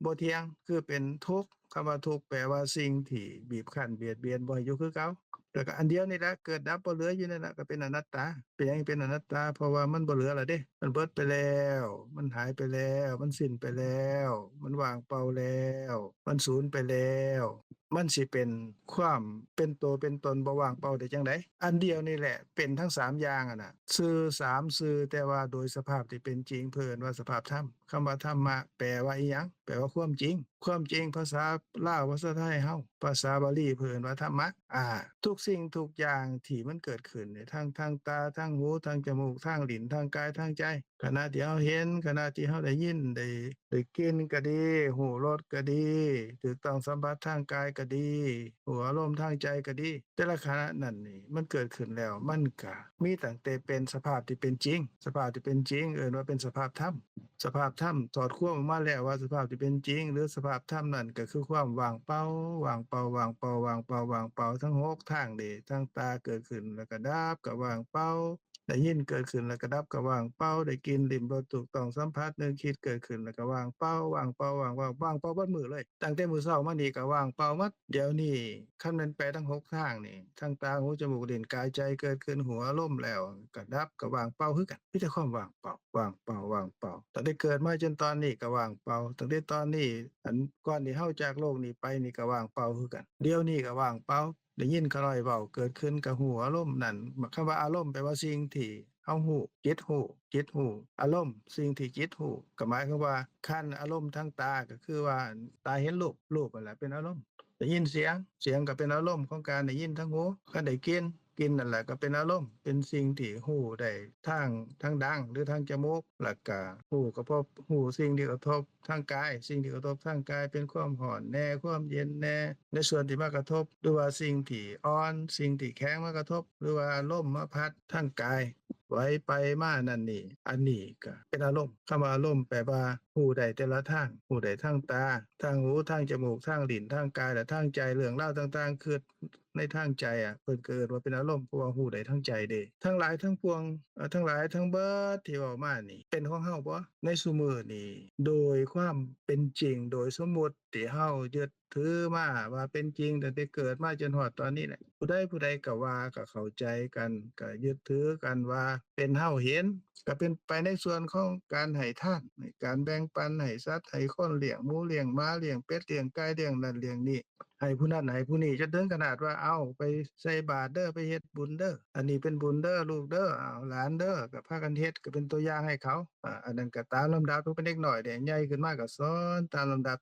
Speaker 3: บ่เที่ยงคือเป็นทุกข์คำว่าทุกข์แปลว่าสิ่งที่บีบคั้นเบียดเบียนบ่ให้อยู่คือเก่าแล้วก็อันเดียวนี่แหละเกิดดับบ่เหลืออยู่นั่นน่ะก็เป็นอนัตตาเป็นหยังเป็นอนัตตาเพราะว่ามันบ่เหลือแล้วเด้มันเบิดไปแล้วมันหายไปแล้วมันสิ้นไปแล้วมันว่างเปล่าแล้วมันสูญไปแล้วมันสิเป็นความเป็นตัวเป็นตนบ่ว่างเปล่าได้จังได๋อันเดียวนี่แหละเป็นทั้ง3อย่างน่ะชื่อ3ชื่อแต่ว่าโดยสภาพที่เป็นจริงเพิ่นว่าสภาพธรรมคำว่าธรรมะแปลว่าอิหยังแปลว่าความจริงภาษาลาวภาษาไทยเฮาภาษาบาลีเพิ่นว่าธรรมะทุกสิ่งทุกอย่างที่มันเกิดขึ้นเนี่ยทางตาทางหูทางจมูกทางลิ้นทางกายทางใจขณะที่เฮาเห็นขณะที่เฮาได้ยินได้กินก็ดีหูรสก็ดีถูกต้องสัมผัสทางกายก็ดีหูอารมณ์ทางใจก็ดีแต่ละขณะนั้นนี่มันเกิดขึ้นแล้วมันก็มีตั้งแต่เป็นสภาพที่เป็นจริงสภาพที่เป็นจริงเอิ้นว่าเป็นสภาพธรรมสภาพธรรมถอดความออกมาแล้วว่าสภาพที่เป็นจริงหรือสภาพธรรมนั่นก็คือความว่างเปล่าทั้ง6ทางเด้ทั้งตาเกิดขึ้นแล้วก็ดับก็ว่างเปล่า ได้ยินเกิดขึ้นแล้วก็ดับก็ว่างเปล่าได้กินลิ้มรสถูกต้องสัมผัสนึกคิดเกิดขึ้นแล้วก็ว่างเปล่าว่างเปล่าว่างเบิดมื้อเลยตั้งแต่มื้อเช้ามานี่ก็ว่างเปล่าหมดเดี๋ยวนี้คันแม่นไปทั้ง6ทางนี่ทั้งตาหูจมูกลิ้นกายใจเกิดขึ้นหัวอารมณ์แล้วก็ดับก็ว่างเปล่าคือกันมีแต่ความว่างเปล่าว่างเปล่าว่างเปล่าตั้งแต่เกิดมาจนตอนนี้ก็ว่างเปล่าตั้งแต่ตอนนี้อันก่อนที่เฮาจากโลกนี้ไปนี่ก็ว่างเปล่าคือกันเดี๋ยวนี้ก็ว่างเปล่าได้ยินเขาน้อยเว้าเกิดขึ้นกับหูอารมณ์นั่นคำว่าอารมณ์แปลว่าสิ่งที่เฮาฮู้จิตฮู้อารมณ์สิ่งที่จิตฮู้ก็หมายความว่าคันอารมณ์ทางตาก็คือว่าตาเห็นรูปนั่นแหละเป็นอารมณ์ได้ยินเสียงก็เป็นอารมณ์ของการได้ยินทางหูคันได้กินนั่นแหละก็เป็นอารมณ์เป็นสิ่งที่ฮู้ได้ทางดังหรือทางจมูกแล้วก็ฮู้ก็พบฮู้สิ่งที่กระทบทางกายสิ่งที่กระทบทางกายเป็นความร้อนแน่ความเย็นแน่ในส่วนที่มากระทบหรือว่าสิ่งที่อ่อนสิ่งที่แข็งมากระทบหรือว่าลมมาพัดทางกายไหวไปมานั่นนี่อันนี้ก็เป็นอารมณ์คำว่าอารมณ์แปลว่าฮู้ได้แต่ละทางฮู้ได้ทางตาทางหูทางจมูกทางลิ้นทางกายและทางใจเรื่องราวต่างๆคือในทางใจเพิ่นเกิดว่าเป็นอารมณ์เพราะว่าฮู้ได้ทางใจเด้ทั้งหลายทั้งปวงทั้งหลายทั้งเบิดที่เว้ามานี่เป็นของเฮาบ่ในซุมื้อนี้โดยความเป็นจริงโดยสมมุติที่เฮายึดถือมาว่าเป็นจริงตั้งแต่เกิดมาจนฮอดตอนนี้แหละผู้ใดก็ว่าก็เข้าใจกันก็ยึดถือกันว่าเป็นเฮาเห็นก็เป็นไปในส่วนของการให้ทานในการแบ่งปันให้สัตว์ให้คนเลี้ยงหมูเลี้ยงม้าเลี้ยงเป็ดเลี้ยงไก่เลี้ยงนั่นเลี้ยงนี่ให้ผู้นั้นให้ผู้นี้จนถึงขนาดว่าเอาไปใส่บาตรเด้อไปเฮ็ดบุญเด้ออันนี้เป็นบุญเด้อลูกเด้ออ้าวหลานเด้อก็พากันเฮ็ดก็เป็นตัวอย่างให้เขาอันนั้นก็ตามลำดับเป็นเด็กน้อยได้ใหญ่ขึ้นมาก็สอนตามลำดับ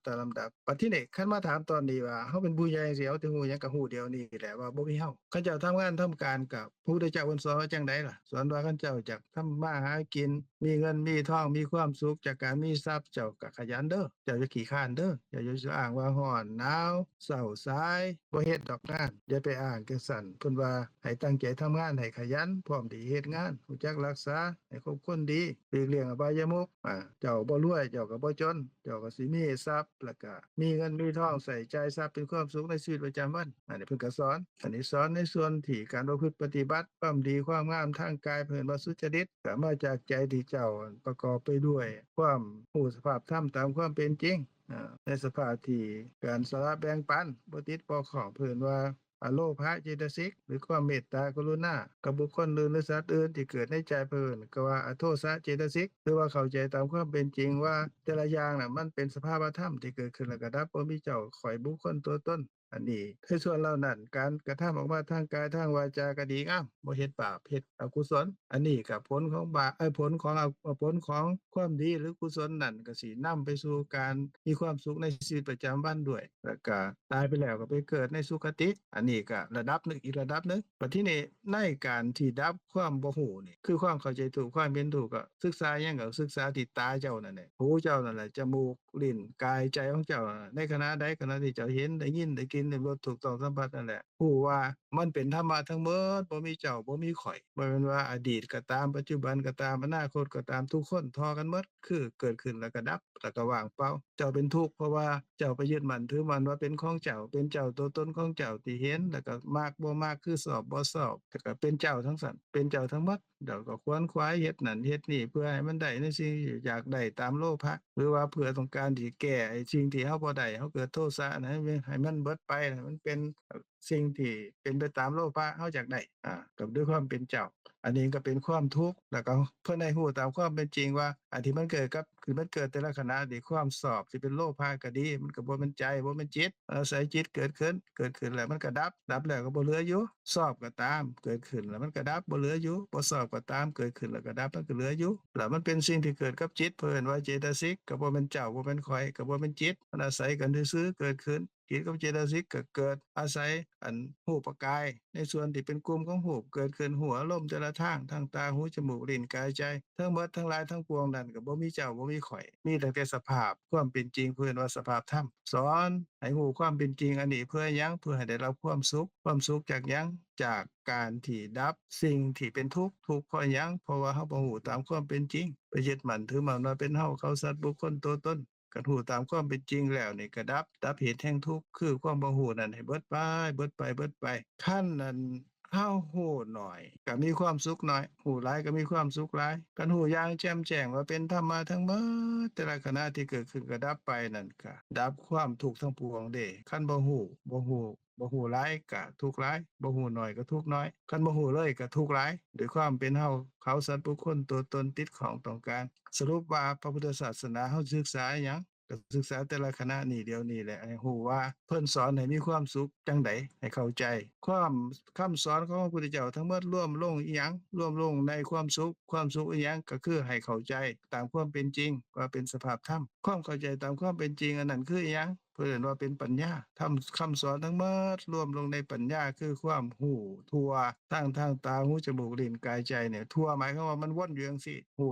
Speaker 3: บัดทีนี้คันมาถามตอนนี้ว่าเฮาเป็นผู้ใหญ่สิเอาแต่ฮู้หยังก็ฮู้เดี๋ยวนี้แหละว่าบ่มีเฮาเขาเจ้าทำงานทำการกับพระพุทธเจ้าเพิ่นสอนว่าจังไดล่ะสอนว่าคันเจ้าจักทำมาหากินมีเงินมีทองมีความสุขจากการมีทรัพย์เจ้าก็ขยันเด้อเจ้าอย่าขี้คร้านเด้ออย่าสิอ้างว่าร้อนหนาวเช้าสายบ่เฮ็ดดอกงานอย่าไปอ้างจังซั่นเพิ่นว่าให้ตั้งใจทำงานให้ขยันพร้อมที่เฮ็ดงานรู้จักรักษาให้คบคนดีหลีกเลี่ยงอบายมุขเจ้าบ่รวยเจ้าก็บ่จนเจ้าก็สิมีทรัพย์แล้วก็มีเงินมีทองใส่ใจทรัพย์เป็นความสุขในชีวิตประจำวันอันนี้เพิ่นก็สอนอันนี้สอนในส่วนที่การประพฤติปฏิบัติความดีความงามทางกายเพิ่นว่าสุจริตก็มาจากใจที่เจ้าประกอบไปด้วยความรู้สภาพธรรมตามความเป็นจริงในสภาพที่การสละแบ่งปันบ่ติดบ่ข้องเพิ่นว่าอโลภะเจตสิกหรือความเมตตากรุณากับบุคคลอื่นหรือสัตว์อื่นที่เกิดในใจเพิ่นก็ว่าอโทสะเจตสิกหรือว่าเข้าใจตามความเป็นจริงว่าแต่ละอย่างน่ะมันเป็นสภาวธรรมที่เกิดขึ้นแล้วก็ดับบ่มีเจ้าข่อยบุคคลตัวตนอันนี้คือส่วนเหล่านั้นการกระทำออกมาทางกายทางวาจาก็ดีงามบ่เฮ็ดบาปเฮ็ดอกุศลอันนี้ก็ผลของผลของผลของความดีหรือกุศลนั่นก็สินำไปสู่การมีความสุขในชีวิตประจำวันด้วยแล้วก็ตายไปแล้วก็ไปเกิดในสุคติอันนี้ก็ระดับหนึ่งอีกระดับหนึ่งบัดทีนี้ในการที่ดับความบ่ฮู้นี่คือความเข้าใจถูกความเป็นถูกก็ศึกษาหยังก็ศึกษาที่ตาเจ้านั่นแหละหูเจ้านั่นแหละจมูกลิ้นกายใจของเจ้าในขณะใดขณะที่เจ้าเห็นได้ยินได้กินได้รสถูกต้องสัมผัสนั่นแหละฮู้ว่ามันเป็นธรรมะทั้งหมดบ่มีเจ้าบ่มีข้อยบ่แม่นว่าอดีตก็ตามปัจจุบันก็ตามอนาคตก็ตามทุกคนเท่ากันหมดคือเกิดขึ้นแล้วก็ดับแล้วก็ว่างเปล่าเจ้าเป็นทุกข์เพราะว่าเจ้าไปยึดมั่นถือมั่นว่าเป็นของเจ้าเป็นเจ้าตัวตนของเจ้าที่เห็นแล้วก็มักบ่มักคือสอบบ่สอบแต่ก็เป็นเจ้าทั้งสันเป็นเจ้าทั้งหมดเดี๋ยวก็ขวนขวายเฮ็ดนั่นเฮ็ดนี่เพื่อให้มันได้ในสิ่งที่อยากได้ตามโลภะหรือว่าเพื่อต้องการที่แก้ไอ้สิ่งที่เฮาบ่ได้เฮาเกิดโทสะนะให้มันเบิดไปให้มันเป็นสิ่งที่เป็นไปตามโลภะเฮาอยากได้ก็ด้วยความเป็นเจ้าอันนี้ก็เป็นความทุกข์แล้วก็เพิ่นให้ฮู้ตามความเป็นจริงว่าอันที่มันเกิดกับคือมันเกิดแต่ละขณะที่ความสอบสิเป็นโลภะก็ดีมันก็บ่แม่นใจบ่แม่นจิตอาศัยจิตเกิดขึ้นแล้วมันก็ดับแล้วก็บ่เหลืออยู่สอบก็ตามเกิดขึ้นแล้วมันก็ดับบ่เหลืออยู่บ่สอบก็ตามเกิดขึ้นแล้วก็ดับมันก็เหลืออยู่แล้วมันเป็นสิ่งที่เกิดกับจิตเพิ่นว่าเจตสิกก็บ่แม่นเจ้าบ่แม่นข้อยก็บ่แม่นจิตมันอาศัยกันซื่อๆเกิดขึ้นจิตกับเจตสิกก็เกิดอาศัยอันรูปกายในส่วนที่เป็นกลุ่มของรูปเกิดขึ้นหัวลมแต่ละทางทางตาหูจมูกลิ้นกายใจทั้งหมดทั้งหลายทั้งปวงนั้นก็บ่มีเจ้าบ่มีข้อยมีตั้งแต่สภาพความเป็นจริงเพิ่นว่าสภาพธรรมสอนให้รู้ความเป็นจริงอันนี้เพื่อหยังเพื่อให้ได้รับความสุขจากหยังจากการที่ดับสิ่งที่เป็นทุกข์เพราะหยังเพราะว่าเฮาบ่รู้ตามความเป็นจริงไปยึดมั่นถือมั่นว่าเป็นเฮาเขาสัตว์บุคคลตัวตนก็รู้ตามความเป็นจริงแล้วนี่ก็ดับเหตุแห่งทุกข์คือความบ่รู้นั่นให้เบิดไปคันนั้น เฮาฮู้น้อยก็มีความสุขน้อยฮู้หลายก็มีความสุขหลายคันฮู้อย่างแจ่มแจ้งว่าเป็นธรรมะทั้งหมดแต่ละขณะที่เกิดขึ้นก็ดับไปนั่นก็ดับความทุกข์ทั้งปวงเด้คันบ่ฮู้หลายก็ทุกข์หลายบ่ฮู้น้อยก็ทุกข์น้อยคันบ่ฮู้เลยก็ทุกข์หลายด้วยความเป็นเฮาเขาสัตว์บุคคลตัวตนติดของต้องการสรุปว่าพระพุทธศาสนาเฮาศึกษาอิหยังก็ศึกษาแต่ละคณะนี่เดี๋ยวนี้แหละให้ฮู้ว่าเพิ่นสอนให้มีความสุขจังใดให้เข้าใจความคำสอนของพระพุทธเจ้าทั้งหมดรวมลงอิหยังรวมลงในความสุขอิหยังก็คือให้เข้าใจตามความเป็นจริงว่าเป็นสภาพธรรมความเข้าใจตามความเป็นจริงอันนั้นคืออิหยังเพิ่นเอิ้นว่าเป็นปัญญาคำสอนทั้งหมดรวมลงในปัญญาคือความรู้ทั่วทางตาหูจมูกลิ้นกายใจเนี่ยทั่วหมายความว่ามันวนอยู่จังซี่ฮู้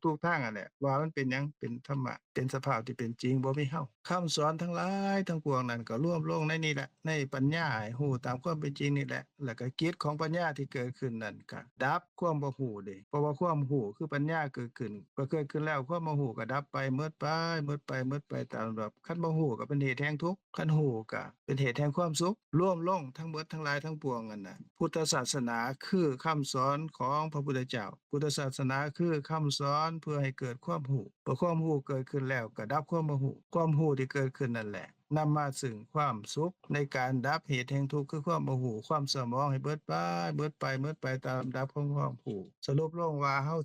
Speaker 3: ทุกทางอะแหละว่ามันเป็นหยังเป็นธรรมะเป็นสภาพที่เป็นจริงบ่มีเฮาคำสอนทั้งหลายทั้งปวงนั้นก็รวมลงในนี่แหละในปัญญาให้ฮู้ตามความเป็นจริงนี่แหละแล้วก็กิจของปัญญาที่เกิดขึ้นนั่นก็ดับความบ่ฮู้เด้เพราะว่าความรู้คือปัญญาเกิดขึ้นก็เกิดขึ้นแล้วความบ่ฮู้ก็ดับไปหมดไปตามลำดับคันบ่ฮู้ก็เป็นเหตุแห่งทุกข์คันฮู้ก็เป็นเหตุแห่งความสุขรวมลงทั้งหมดทั้งหลายทั้งปวงนั่นน่ะพุทธศาสนาคือคำสอนของพระพุทธเจ้าพุทธศาสนาคือคำสอนเพื่อให้เกิดความรู้พอความรู้เกิดขึ้นแล้วก็ดับความบ่รู้ความรู้ที่เกิดขึ้นนั่นแหละนำมาซึ่งความสุขในการดับเหตุแห่งทุกข์คือความบ่รู้ความเศร้าหมองให้เบิดไปตามลำดับของความรู้สรุปลงว่าเฮา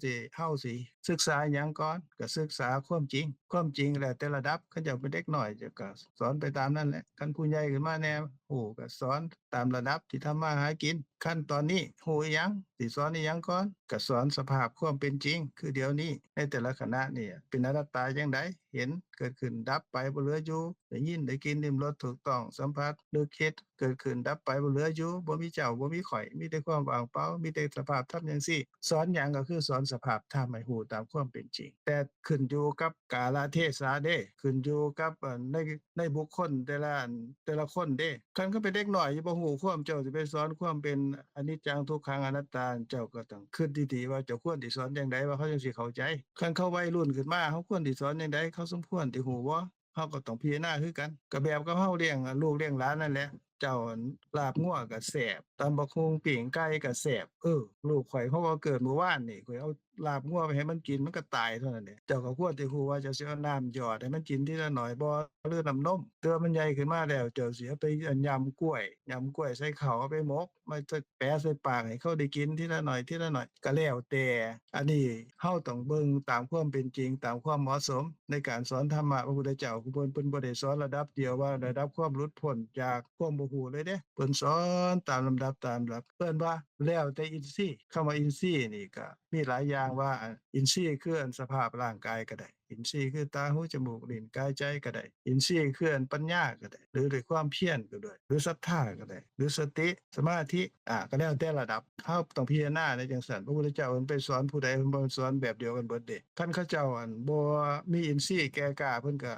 Speaker 3: สิศึกษาหยังก่อนก็ศึกษาความจริงแล้วแต่ระดับเขาเจ้าเป็นเด็กน้อยจะก็สอนไปตามนั้นแหละคันผู้ใหญ่ขึ้นมาแน่โอ้ก็สอนตามระดับที่ทำมาหากินขั้นตอนนี้ฮู้อิหยังสิสอนอิหยังก่อนก็สอนสภาพความเป็นจริงคือเดี๋ยวนี้ในแต่ละขณะนี่เป็นอนัตตาจังไดเห็นเกิดขึ้นดับไปบ่เหลืออยู่ได้ยินได้กินลิ้มรสถูกต้องสัมผัสนึกคิดเกิดขึ้นดับไปบ่เหลืออยู่บ่มีเจ้าบ่มีข้อยมีแต่ความว่างเปล่ามีแต่สภาพธรรมจังซี่สอนหยังก็คือสอนสภาพธรรมให้ฮู้ตามความเป็นจริงแต่ขึ้นอยู่กับกาลเทศะเด้ขึ้นอยู่กับในบุคคลแต่ละคนเด้คันเขาเป็นเด็กน้อยอยู่บ่ฮู้ความเจ้าสิไปสอนความเป็นอนิจจังทุกขังอนัตตาเจ้าก็ต้องคิดดีๆว่าเจ้าควรสิสอนจังไดว่าเขาจังสิเข้าใจคันเขาวัยรุ่นขึ้นมาเขาควรสิสอนจังไดเขาสมควรสิฮู้บ่เขาก็ต้องพิจารณาคือกันก็แบบกับเราเลี้ยงลูกเลี้ยงหลานนั่นแหละเจ้าลาบงัวก็แซ่บตำบักหุ่งปิ้งไก่ก็แซ่บลูกข้อยเขาก็เกิดเมื่อวานนี่ข้อยเอาลาบงัวไปให้มันกินมันก็ตายเท่านั้นแหละเจ้าก็ควรสิฮู้ว่าเจ้าสิเอาน้ำหยอดให้มันกินทีละน้อยบ่หรือน้ำนมเทื่อมันใหญ่ขึ้นมาแล้วเจ้าสิเอาไปยำกล้วยใส่ข้าวเอาไปหมกมาแปะใส่ปากให้เขาได้กินทีละน้อยก็แล้วแต่อันนี้เฮาต้องเบิ่งตามความเป็นจริงตามความเหมาะสมในการสอนธรรมะพระพุทธเจ้าเพิ่นบ่ได้สอนระดับเดียวว่าระดับความหลุดพ้นจากความบ่รู้เลยเด้เพิ่นสอนตามลำดับเพิ่นว่าแล้วแต่อินทรีย์คำว่าอินทรีย์นี่ก็มีหลายอย่างว่าอินทรีย์คืออันสภาพร่างกายก็ได้อินทรีย์คือตาหูจมูกลิ้นกายใจก็ได้อินทรีย์คืออันปัญญาก็ได้หรือด้วยความเพียรก็ได้หรือศรัทธาก็ได้หรือสติสมาธิก็แล้วแต่ระดับเฮาต้องพิจารณาในจังซั่นพระพุทธเจ้าเพิ่นไปสอนผู้ใดเพิ่นบ่สอนแบบเดียวกันเบิดเดะคันเขาเจ้าบ่มีอินทรีย์แก่กล้าเพิ่นก็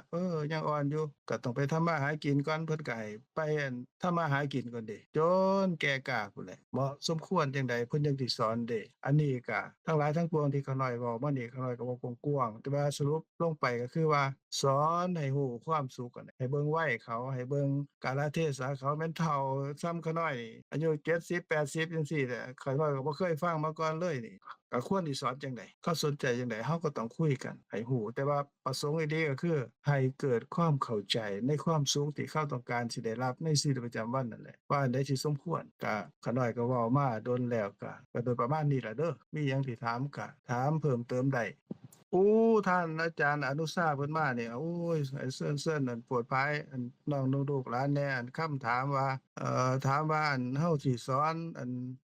Speaker 3: ยังอ่อนอยู่ก็ต้องไปทำมาหากินก่อนเพิ่นก็ให้ไปทำมาหากินก่อนเดะจนแก่กล้าพู้นแหละเหมาะสมควรจังใดเพิ่นจังสิสอนเดะอันนี้ก็ทั้งหลายทั้งปวงที่เขาน้อยเว้ามานี่เขาน้อยก็เว้ากว้างๆแต่ว่าสรุปลงไปก็คือว่าสอนให้รู้ความสุขกันให้เบิ่งวัยเขาให้เบิ่งกาลเทศะเขาแม่นเฒ่าส่ำเขาน้อยนี่อายุ70 80จังซี่แหละเขาน้อยก็บ่เคยฟังมาก่อนเลยนี่ก็ควรสิสอนจังไดเขาสนใจจังไดเฮาก็ต้องคุยกันให้รู้แต่ว่าประสงค์อีหลีก็คือให้เกิดความเข้าใจในความสุขที่เขาต้องการสิได้รับในชีวิตประจำวันนั่นแหละว่าอันใดที่สมควรก็เขาน้อยก็เว้ามาโดนแล้วก็โดยประมาณนี้ล่ะเด้อมีหยังสิถามก็ถามเพิ่มเติมได้ โอ้ท่านอาจารย์อนุชาเพิ่นมาเนี่ยโอ้ยไอ้เซิ้นๆนั่นโปรดภายน้องลูกหลานแหน่คำถามว่าถามว่าเฮาสิสอน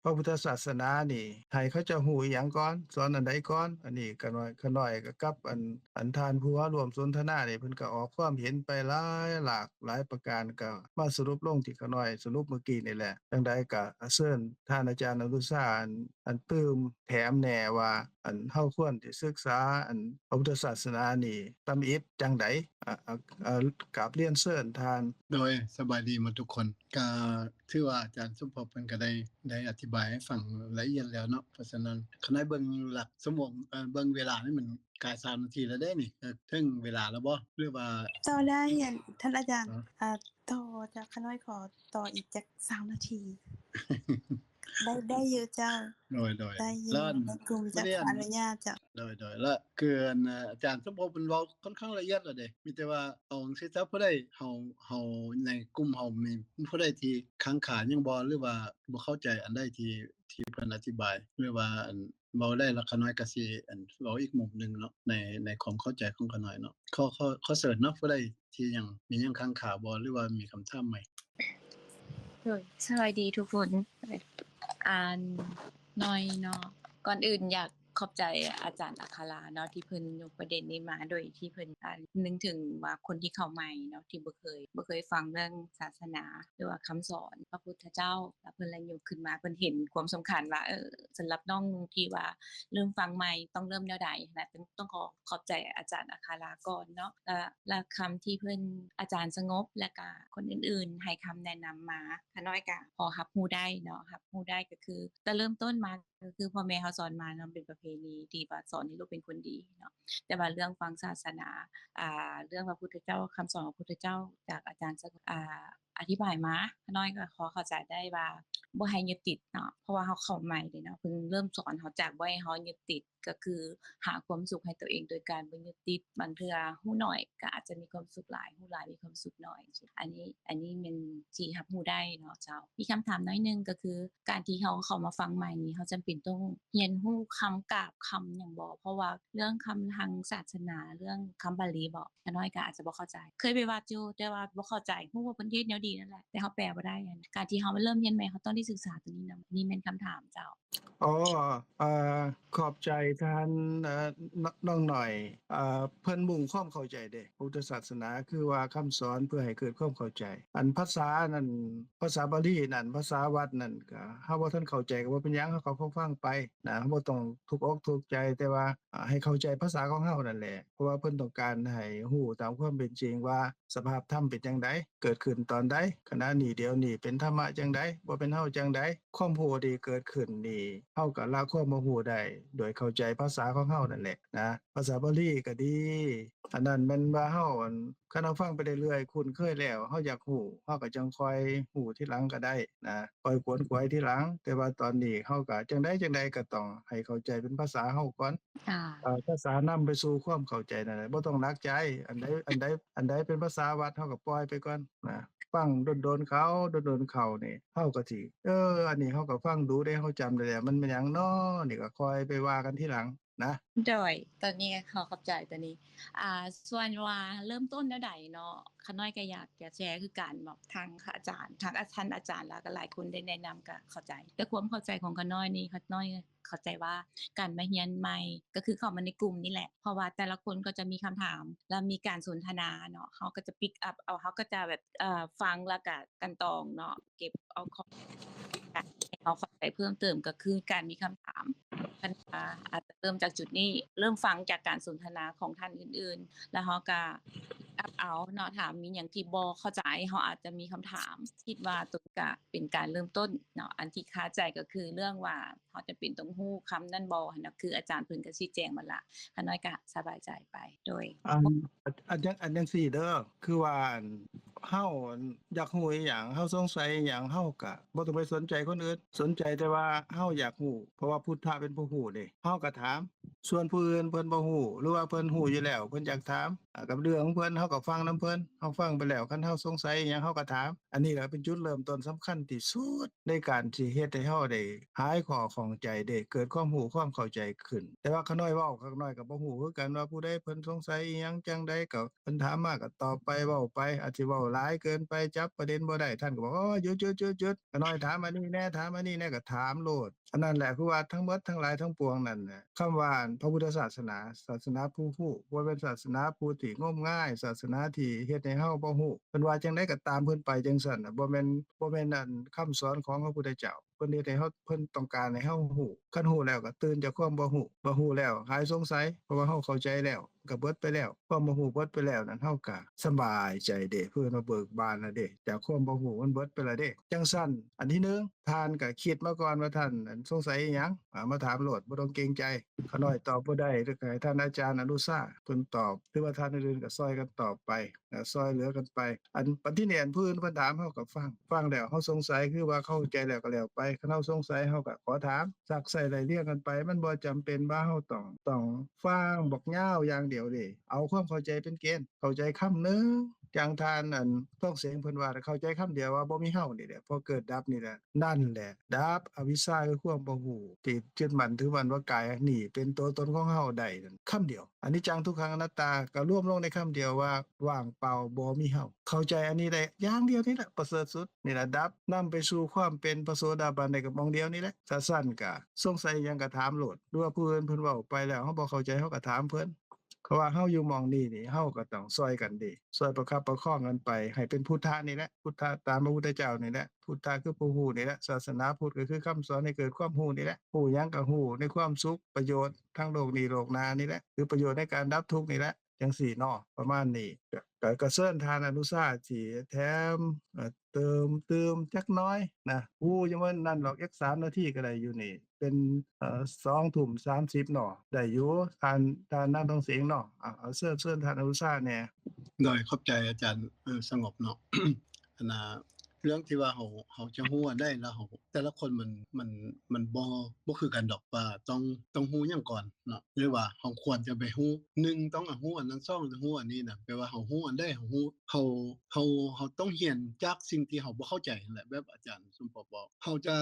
Speaker 3: พระพุทธศาสนานี่ให้เขาเจ้าฮู้อิหยังก่อนสอนอันใดก่อนอันนี้ก็น้อยก็กับท่านผู้ว่าร่วมสนทนานี่เพิ่นก็ออกความเห็นไปหลายประการก็มาสรุปลงที่ขาน้อยสรุปเมื่อกี้นี่แหละจั่งใดก็เชิญท่านอาจารย์อนุชาปลื้มแถมแหน่ว่าเฮาควรสิศึกษาพระพุทธศาสนานี่ตำอิดจังใดกราบเรียนเชิญท่าน
Speaker 5: โดยสบายดีหมดทุกคนก็ถือว่าอาจารย์สมภพเพิ่นก็ได้อธิบายให้ฟังละเอียดแล้วเนาะเพราะฉะนั้นคันให้เบิ่งหลักสมองเบิ่งเวลานี่มันใกล้3นาทีแล้วเด้นี่ถึงเวลาแล้วบ่หรือว่า
Speaker 1: ต่อได้ท่านอาจารย์ต่อจากข้าน้อยขอต่ออีกจัก3นาที ได้อยู่เจ้า
Speaker 5: โดย
Speaker 1: ได้อ
Speaker 5: แล้
Speaker 1: ยู่
Speaker 5: ว
Speaker 1: ในกลุ่ม
Speaker 5: มื้
Speaker 1: จะ
Speaker 5: อนี้
Speaker 1: ขออนุญาตเจ้า
Speaker 5: โดยแล้วคืออาจารย์สมภพเพิ่นเว้าค่อนข้างละเอียดแล้วเด้มีแต่ว่าเอาจั่งซี้ซะผู้ใดเฮาในกลุ่มเฮามีผู้ใดที่ค้างคายังบ่หรือว่าบ่เข้าใจอันใดที่เพิ่นอธิบายหรือว่าเว้าได้แล้วขาน้อยก็สิเว้าอีกมุมหนึ่งเนาะในความเข้าใจของขาน้อยเนาะขอเสริญเนาะผู้ใดที่ยังมีหยังค้างคาบ่หรือว่ามีคำถามใหม่
Speaker 6: โดยสวัสดีทุกคนน้อยเนาะก่อนอื่นอยากขอบใจอาจารย์อัคราเนาะที่เพิ่นยกประเด็นนี้มาโดยที่เพิ่นนึกถึงว่าคนที่เข้าใหม่เนาะที่บ่เคยฟังเรื่องศาสนาหรือว่าคำสอนพระพุทธเจ้าแล้วเพิ่นเลยยกขึ้นมาเพิ่นเห็นความสำคัญว่าสำหรับน้องที่ว่าเริ่มฟังใหม่ต้องเริ่มแนวใดนะต้องขอบใจอาจารย์อัคราก่อนเนาะและคำที่เพิ่นอาจารย์สงบและก็คนอื่นๆให้คำแนะนำมาขาน้อยก็พอรับรู้ได้เนาะรับรู้ได้ก็คือแต่เริ่มต้นมาก็คือพ่อแม่เขาสอนมาเนาะเป็นประเพณีที่ว่าสอนให้ลูกเป็นคนดีเนาะแต่ว่าเรื่องฟังศาสนาเรื่องพระพุทธเจ้าคำสอนของพระพุทธเจ้าจากอาจารย์อธิบายมาขาน้อยก็ขอเข้าใจได้ว่าบ่ให้ยึดติดเนาะเพราะว่าเขาเข้าใหม่เลยเนาะเพิ่นเริ่มสอนเขาจากบ่ให้เขายึดติดก็คือหาความสุขให้ตัวเองโดยการบ่ยึดติดบางเทื่อฮู้น้อยก็อาจจะมีความสุขหลายฮู้หลายมีความสุขน้อยอันนี้มันที่รับรู้ได้เนาะเจ้ามีคำถามน้อยนึงก็คือการที่เขาเข้ามาฟังใหม่นี้เขาจำเป็นต้องเรียนรู้คำกราบคำหยังบ่เพราะว่าเรื่องคำทางศาสนาเรื่องคำบาลีบ่ขาน้อยก็อาจจะบ่เข้าใจเคยไปวัดอยู่แต่ว่าบ่เข้าใจฮู้ว่าเพิ่นเทศแนวดีนั่นแหละแต่เขาแปลบ่ได้การที่เขามาเริ่มเรียนใหม่เขาต้องได้ศึกษาตัวนี้นำนี่แม่นคำถามเจ้า
Speaker 3: อ๋อขอบใจท่านน้องหน่อยเพิ่นมุ่งความเข้าใจเด้พุทธศาสนาคือว่าคำสอนเพื่อให้เกิดความเข้าใจ อันภาษานั่นภาษาบาลีนั่นภาษาวัดนั่นก็เฮาบ่ทันเข้าใจก็บ่เป็นหยังเฮาก็ฟังไปนะบ่ต้องทุกอกทุกใจแต่ว่าให้เข้าใจภาษาของเฮานั่นแหละเพราะว่าเพิ่นต้องการให้ฮู้ตามความเป็นจริงว่าสภาพธรรมเป็นจังไดเกิดขึ้นตอนใดขณะนี้เดี๋ยวนี้เป็นธรรมะจังไดบ่เป็นเฮาจังไดความรู้ที่เกิดขึ้นนี่เฮาก็ละความบ่รู้ได้โดยเข้าใจภาษาของเฮานั่นแหละนะภาษาบาลีก็ดีอันนั้นแม่นว่าเฮาคันเฮาฟังไปเรื่อยๆคุ้นเคยแล้วเฮาอยากรู้เฮาก็จังค่อยรู้ทีหลังก็ได้นะค่อยขวนขวายทีหลังแต่ว่าตอนนี้เฮาก็จังไดก็ต้องให้เข้าใจเป็นภาษาเฮาก่อนภาษานำไปสู่ความเข้าใจนั่นแหละบ่ต้องหนักใจอันใดเป็นภาษาวัดเฮาก็ปล่อยไปก่อนนะฟังโดนๆเข้านี่เฮาก็สิอันนี้เฮาก็ฟังดูได้เฮาจำได้แล้วมันเป็นหยังน้อนี่ก็ค่อยไปว่ากันทีหลังนะ
Speaker 6: โดยตอนนี้ขอขอบใจตัวนี้ส่วนว่าเริ่มต้นแนวใดเนาะขาน้อยก็อยากจะแชร์คือการบอกทางอาจารย์ท่านอาจารย์แล้วก็หลายคนได้แนะนำก็เข้าใจแต่ความเข้าใจของขาน้อยนี่ขาน้อยเข้าใจว่าการมาเรียนใหม่ก็คือเข้ามาในกลุ่มนี่แหละเพราะว่าแต่ละคนก็จะมีคำถามแล้วมีการสนทนาเนาะเขาก็จะ pick up เอาเขาก็จะแบบฟังแล้วก็กันตองเนาะเก็บเอาข้อให้เขาเข้าใจเพิ่มเติมก็คือการมีคำถามอาจจะเริ่มจากจุดนี้เริ่มฟังจากการสนทนาของท่านอื่นๆแล้วเขาก็อัพเอาเนาะถามมีอย่างที่บ่เข้าใจเขาอาจจะมีคำถามคิดว่าตรงกะเป็นการเริ่มต้นเนาะอันที่คาใจก็คือเรื่องว่าเขาจะเป็นต้องฮู้คำนั่นบ่นะคืออาจารย์เพิ่นก็ชี้แจงมาละขาน้อยก็สบายใจไปโดย
Speaker 3: อันจังซี่เด้อคือว่าเฮาอยากรู้อิหยังเฮาสงสัยอิหยังเฮาก็บ่ต้องไปสนใจคนอื่นสนใจแต่ว่าเฮาอยากรู้เพราะว่าพุทธะเป็นผู้รู้เด้เฮาก็ถามส่วนผู้อื่นเพิ่นบ่รู้หรือว่าเพิ่นรู้อยู่แล้วเพิ่นอยากถามกับเรื่องของเพิ่นเฮาก็ฟังนำเพิ่นเฮาฟังไปแล้วคันเฮาสงสัยอิหยังเฮาก็ถามอันนี้แหละเป็นจุดเริ่มต้นสำคัญที่สุดในการที่เฮ็ดให้เฮาได้หายข้อข้องใจได้เกิดความรู้ความเข้าใจขึ้นแต่ว่าขาน้อยเว้าขาน้อยก็บ่รู้คือกันว่าผู้ใดเพิ่นสงสัยอิหยังจังใดก็เพิ่นถามมาก็ตอบไปเว้าไปอาจสิเว้าหลายเกินไปจับประเด็นบ่ได้ท่านก็บอกหยุดๆๆๆขาน้อยถามอันนี้แน่ก็ถามโลดอันนั้นแหละคือว่าทั้งหมดทั้งหลายทั้งปวงนั่นน่ะคำว่าพระพุทธศาสนาผู้รู้บ่แม่นศาสนาผู้ที่งมงายศาสนาที่เฮ็ดให้เฮาบ่รู้เพิ่นว่าจังไดก็ตามเพิ่นไปจังซั่นน่ะบ่แม่นอันคำสอนของพระพุทธเจ้าเพิ่นเฮ็ดให้เฮาเพิ่นต้องการให้เฮารู้คันรู้แล้วก็ตื่นจากความบ่รู้แล้วหายสงสัยเพราะว่าเฮาเข้าใจแล้วก็เบิดไปแล้วความบ่รู้เบิดไปแล้วนั่นเฮาก็สบายใจเด้เพิ่นว่าเบิกบานแล้วเด้จากความบ่รู้มันเบิดไปแล้วเด้จังซั่นอันที่1 ท่านก็คิดมาก่อนว่าท่านสงสัยอิหยังมาถามโลดบ่ต้องเกรงใจขาน้อยตอบบ่ได้หรือก็ให้ท่านอาจารย์อนุชาเพิ่นตอบหรือว่าท่านอื่นๆก็ช่วยกันตอบไปช่วยเหลือกันไปปันที่นี่ผู้อื่นเพิ่นถามเฮาก็ฟังแล้วเฮาสงสัยคือว่าเข้าใจแล้วก็แล้วไปคันเฮาสงสัยเฮาก็ขอถามซักไสไล่เรียงกันไปมันบ่จำเป็นว่าเฮาต้องฟังบักยาวอย่างเดียวเด้เอาความเข้าใจเป็นเกณฑ์เข้าใจคำหนึ่งจังทานต้องเสียงเพิ่นว่าเข้าใจคำเดียวว่าบ่มีเฮานี่แหละพอเกิดดับนี่แหละนั่นแหละดับอวิชชาคือความบ่ฮู้ที่ยึดมั่นถือมั่นว่ากายนี่เป็นตัวตนของเฮาได้นั่นคำเดียวอนิจจังทุกขังอนัตตาก็รวมลงในคำเดียวว่าว่างเปล่าบ่มีเฮาเข้าใจอันนี้ได้อย่างเดียวนี่แหละประเสริฐสุดนี่แหละดับนำไปสู่ความเป็นพระโสดาบันได้กับมองเดียวนี่แหละถ้าสั้นก็สงสัยหยังก็ถามโลดหรือว่าผู้อื่นเพิ่นเว้าไปแล้วเฮาบ่เข้าใจเฮาก็ถามเพิ่น เขาว่าเฮาอยู่หม้องนี้นี่เฮาก็ต้องช่วยกันเดะช่วยประคับประคองกันไปให้เป็นพุทธะนี่แหละพุทธะตามพระพุทธเจ้านี่แหละพุทธะคือผู้รู้นี่แหละศาสนาพุทธก็คือคำสอนให้เกิดความรู้นี่แหละรู้หยังก็รู้ในความสุขประโยชน์ทั้งโลกนี้โลกหน้านี่แหละคือประโยชน์ในการดับทุกข์นี่แหละจังซี่เนาะประมาณนี้ก็เชิญทานอนุสาสิแถมเติมจักหน้อยนะยังว่านั่นหรอกจัก3นาทีก็ได้อยู่นี่เป็น20:30เนาะได้อยู่ทานนั่งต้องเสียงเนาะเอาเชิญทานอนุสาแหน่
Speaker 5: โดยขอบใจอาจารย์สงบเนาะ อันน่ะเรื่องที่ว่าเขาจะฮู้อันได้แล้วเขาแต่ละคนมันบ่คือกันดอกว่าต้องฮู้หยังก่อนเนาะหรือว่าเขาควรจะไปฮู้1ต้องฮู้อันนั้น2ต้องฮู้อันนี้น่ะแปลว่าเขาฮู้อันใดเขาฮู้เขาต้องเรียนจากสิ่งที่เขาบ่เข้าใจนั่นแหละแบบอาจารย์สมภพบอกเขาจะ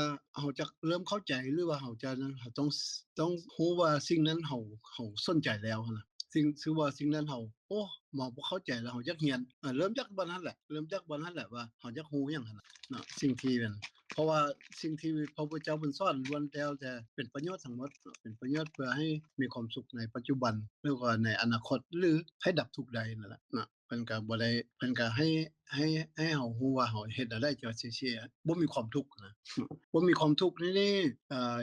Speaker 5: เริ่มเข้าใจหรือว่าเขาต้องฮู้ว่าสิ่งนั้นเขาสนใจแล้วหั้นน่ะซึ่งว่าสิ่งนั้นเขามองบ่เข้าใจแล้วเขาอยากเรียนเริ่มจากบ่นั้นแหละว่าเขาอยากรู้หยังหั่นน่ะเนาะสิ่งที่เป็นเพราะว่าสิ่งที่พระพุทธเจ้าเพิ่นสอนล้วนแล้วแต่เป็นประโยชน์ทั้งหมดเนาะเป็นประโยชน์เพื่อให้มีความสุขในปัจจุบันหรือว่าในอนาคตหรือให้ดับทุกข์ใดนั่นแหละเนาะเพิ่นก็บ่ได้เพิ่นก็ให้เฮารู้ว่าเฮาเฮ็ดอะไรจะสิบ่มีความทุกข์นะบ่มีความทุกข์นี่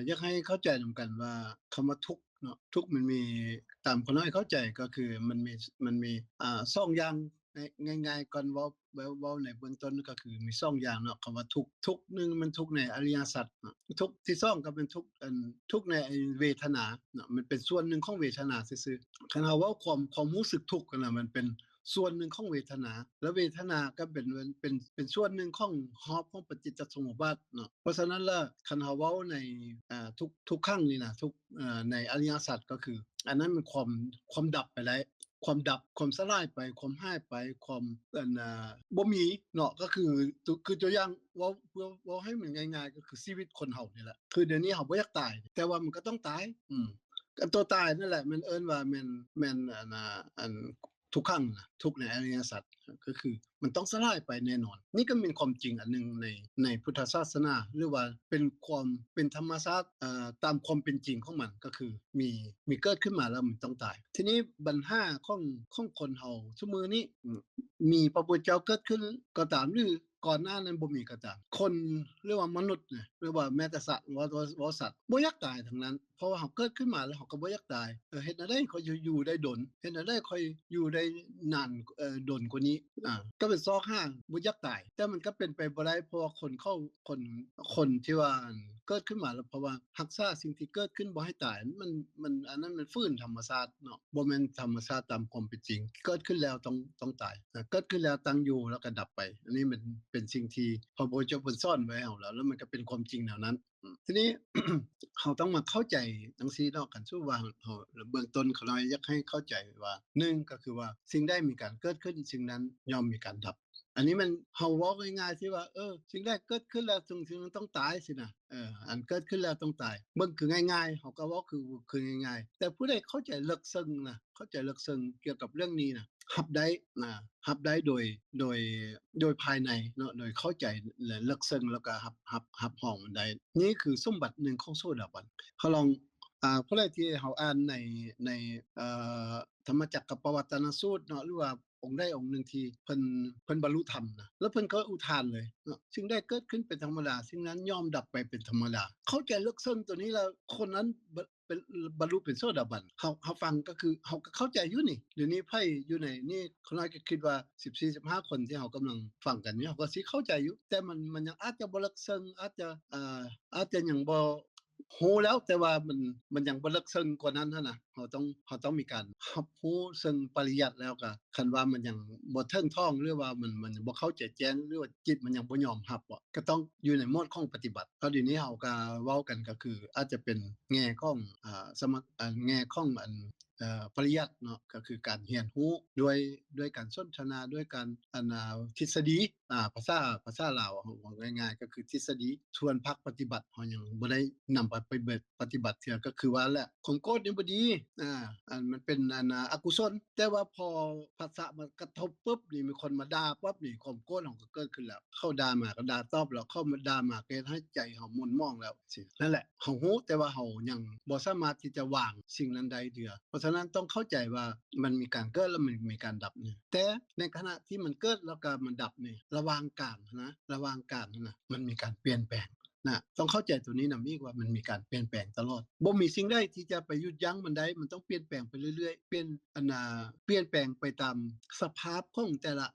Speaker 5: อยากให้เข้าใจนำกันว่าคำว่าทุกข์เนาะทุกข์มันมีตามคนน้อยเข้าใจก็คือมันมี2อย่างง่ายๆก่อนเว้าในเบื้องต้นก็คือมี2อย่างเนาะคำว่าทุกข์หนึ่งมันทุกข์ในอริยสัจเนาะทุกข์ที่2ก็เป็นทุกข์ในเวทนาเนาะมันเป็นส่วนหนึ่งของเวทนาซื่อๆคันเฮาเว้าความรู้สึกทุกข์กันน่ะมันเป็นส่วนหนึ่งของเวทนาแล้วเวทนาก็เป็นส่วนหนึ่งของฮอบของปฏิจจสมุปบาทเนาะเพราะฉะนั้นแล้วคันเฮาเว้าในทุกครั้งนี่นะทุกในอริยสัจก็คืออันนั้นมันความดับไปแล้วความดับความสลายไปความหายไปความบ่มีเนาะก็คือตัวอย่างเว้าให้มันง่ายๆก็คือชีวิตคนเฮานี่แหละคือเดี๋ยวนี้เฮาบ่อยากตายแต่ว่ามันก็ต้องตายอันตัวตายนั่นแหละมันเอิ้นว่าแม่นอันทุกครั้งนะทุกในอริยสัจก็คือมันต้องสลายไปแน่นอนนี่ก็เป็นความจริงอันหนึ่งในพุทธศาสนาหรือว่าเป็นธรรมชาติตามความเป็นจริงของมันก็คือมีเกิดขึ้นมาแล้วมันต้องตายทีนี้ปัญหาของคนเฮาซุมื้อนี้มีพระพุทธเจ้าเกิดขึ้นก็ตามหรือก่อนหน้านั้นบ่มีก็ตามคนหรือว่ามนุษย์เนี่ยหรือว่าแม้แต่สัตว์ว่าสัตว์บ่อยากตายทั้งนั้นเพราะว่าเขาเกิดขึ้นมาแล้วเขาก็บ่อยากตายเฮ็ดจั่งใดเขาอยู่ได้ดนเฮ็ดจั่งใดค่อยอยู่ได้นานดนกว่านี้ก็เป็นซอกห้างบ่อยากตายแต่มันก็เป็นไปบ่ได้เพราะว่าคนที่ว่าเกิดขึ้นมาแล้วเพราะว่ารักษาสิ่งที่เกิดขึ้นบ่ให้ตายมันอันนั้นมันฝืนธรรมชาติเนาะบ่แม่นธรรมชาติตามความเป็นจริงเกิดขึ้นแล้วต้องตายเกิดขึ้นแล้วตั้งอยู่แล้วก็ดับไปอันนี้มันเป็นสิ่งที่พระพุทธเจ้าเพิ่นสอนไว้ให้เฮาแล้วมันก็เป็นความจริงแนวนั้นทีนี้ เขาต้องมาเข้าใจจังซี่เนาะกันสู้ว่าเฮาเบื้องต้นเขาน้อยอยากให้เข้าใจว่า1ก็คือว่าสิ่งใดมีการเกิดขึ้นสิ่งนั้นย่อมมีการดับอันนี้มันเฮาเว้าง่ายๆที่ว่าสิ่งใดเกิดขึ้นแล้วสิ่งนั้นต้องตายสินะอันเกิดขึ้นแล้วต้องตายเบิ่งคือง่ายๆเฮาก็เว้าคือง่ายๆแต่ผู้ใดเข้าใจลึกซึ้งนะเข้าใจลึกซึ้งเกี่ยวกับเรื่องนี้นะรับได้โดยภายในเนาะโดยเข้าใจและลึกซึ้งแล้วก็รับรู้มันได้นี่คือสมบัติหนึ่งของโสดาบันเขาลองผู้ใดที่เฮาอ่านในธ ธรรมจักรกับปวัตตนสูตรเนาะหรือว่าองค์ใดองค์หนึ่งที่เพิ่นบรรลุธรรมนะแล้วเพิ่นก็อุทานเลยเนาะสิ่งใดเกิดขึ้นเป็นธรรมดาสิ่งนั้นย่อมดับไปเป็นธรรมดาเข้าใจลึกซึ้งตัวนี้แล้วคนนั้นเป็นบรรลุเป็นโสดาบันเขาฟังก็คือเขาก็เข้าใจอยู่นี่เดี๋ยวนี้ไพ่อยู่ในนี่เขาน้อยก็คิดว่า14-15คนที่เขากำลังฟังกันเนี่ยเขาก็สิเข้าใจอยู่แต่มันยังอาจจะบ่ลึกซึ้งอาจจะยังบ่รู้แล้วแต่ว่ามันยังบ่ลึกซึ้งกว่านั้นหั้นน่ะเราต้องมีการรับรู้ซึ่งปริยัติแล้วก็คันว่ามันยังบ่เทิงท่องหรือว่ามันบ่เข้าใจแจ้งหรือว่าจิตมันยังบ่ยอมรับก็ต้องอยู่ในโหมดของปฏิบัติเพราะเดี๋ยวนี้เราก็เว้ากันก็คืออาจจะเป็นแง่ของแง่ของปริยัติเนาะก็คือการเรียนรู้ด้วยการสนทนาด้วยการทฤษฎีภาษาลาวว่าง่ายๆก็คือทฤษฎีส่วนภาคปฏิบัติเฮายังบ่ได้นำไปปฏิบัติเทื่อก็คือว่าแหละของโกฎนี่บ่ดีมันเป็นอกุศลแต่ว่าพอภาษามากระทบปุ๊บนี่มีคนมาด่าปั๊บนี่ความโกรธเฮาก็เกิดขึ้นแล้วเข้าด่ามาก็ด่าตอบแล้วเข้ามาด่ามาก็เฮ็ดให้ใจเฮาหม่นหมองแล้วสินั่นแหละเฮารู้แต่ว่าเฮายังบ่สามารถที่จะวางสิ่งนั้นได้เทื่อเพราะฉะนั้นต้องเข้าใจว่ามันมีการเกิดแล้วมันมีการดับนี่แต่ในขณะที่มันเกิดแล้วก็มันดับนี่ระหว่างกลางนะมันมีการเปลี่ยนแปลงต้องเข้าใจตัวนี้นำอีกว่ามันมีการเปลี่ยนแปลงตลอดบ่มีสิ่งใดที่จะไปหยุดยั้งมันได้มันต้องเปลี่ยนแปลงไปเรื่อยๆเปลี่ยนแปลงไปตามสภาพของแต่ละ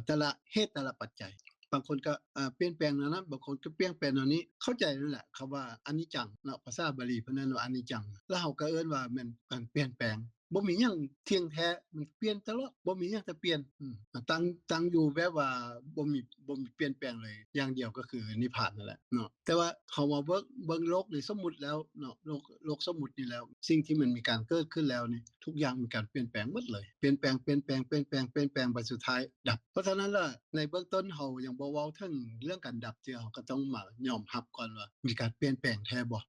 Speaker 5: แต่ละเหตุแต่ละปัจจัยบางคนก็เปลี่ยนแปลงนั้นบางคนก็เปลี่ยนแปลงนี้เข้าใจนั่นแหละคำว่าอนิจจังเนาะภาษาบาลีเพิ่นว่าอนิจจังแล้วเฮาก็เอิ้นว่ามันการเปลี่ยนแปลงบ่มีหยังเที่ยงแท้มันเปลี่ยนตลอดบ่มีหยังจะเปลี่ยนตั้งอยู่แบบว่าบ่มีเปลี่ยนแปลงเลยอย่างเดียวก็คือนิพพานนั่นแหละเนาะแต่ว่าเขามาเบิ่งโลกนี่สมมุติแล้วเนาะโลกสมมุตินี่แล้วสิ่งที่มันมีการเกิดขึ้นแล้วนี่ทุกอย่างมีการเปลี่ยนแปลงหมดเลยเปลี่ยนแปลงไปสุดท้ายดับเพราะฉะนั้นล่ะในเบื้องต้นเฮายังบ่เว้าถึงเรื่องการดับที่เฮาก็ต้องมายอมรับก่อนว่ามีการเปลี่ยนแปลงแท้บ่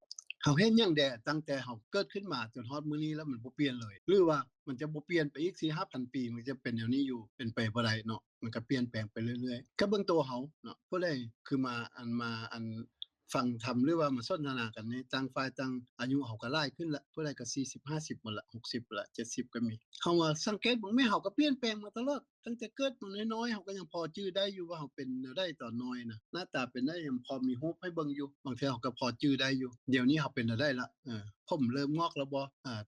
Speaker 5: เขาเห็นอย่างแดตั้งแต่เขาเกิดขึ้นมาจนฮอดมื้อนี้แล้วมันบ่เปลี่ยนเลยหรือว่ามันจะบ่เปลี่ยนไปอีก 4-5,000 ปีมันจะเป็นอย่างนี้อยู่เป็นไปบ่ได้เนาะมันก็เปลี่ยนแปลงไปเรื่อยๆก็เบิ่งตัวเขาเนาะผู้ใดคือมาฟังธรรมหรือว่ามาสนทนากันนี่ต่างฝ่ายต่างอายุเขาก็หลายขึ้นละผู้ใดก็40-50หมดละ60พุ่นละ70ก็มีเขาว่าสังเกตเบิ่งแม่เขาก็เปลี่ยนแปลงมาตลอดตั้งแต่เกิดมาน้อยๆเขาก็ยังพอจื้อได้อยู่ว่าเขาเป็นแนวใดตอนน้อยนะหน้าตาเป็นได้ยังพอมีรูปให้เบิ่งอยู่บางเทื่อเขาก็พอจื้อได้อยู่เดี๋ยวนี้เขาเป็นแนวใดละผมเริ่มงอกแล้วบ่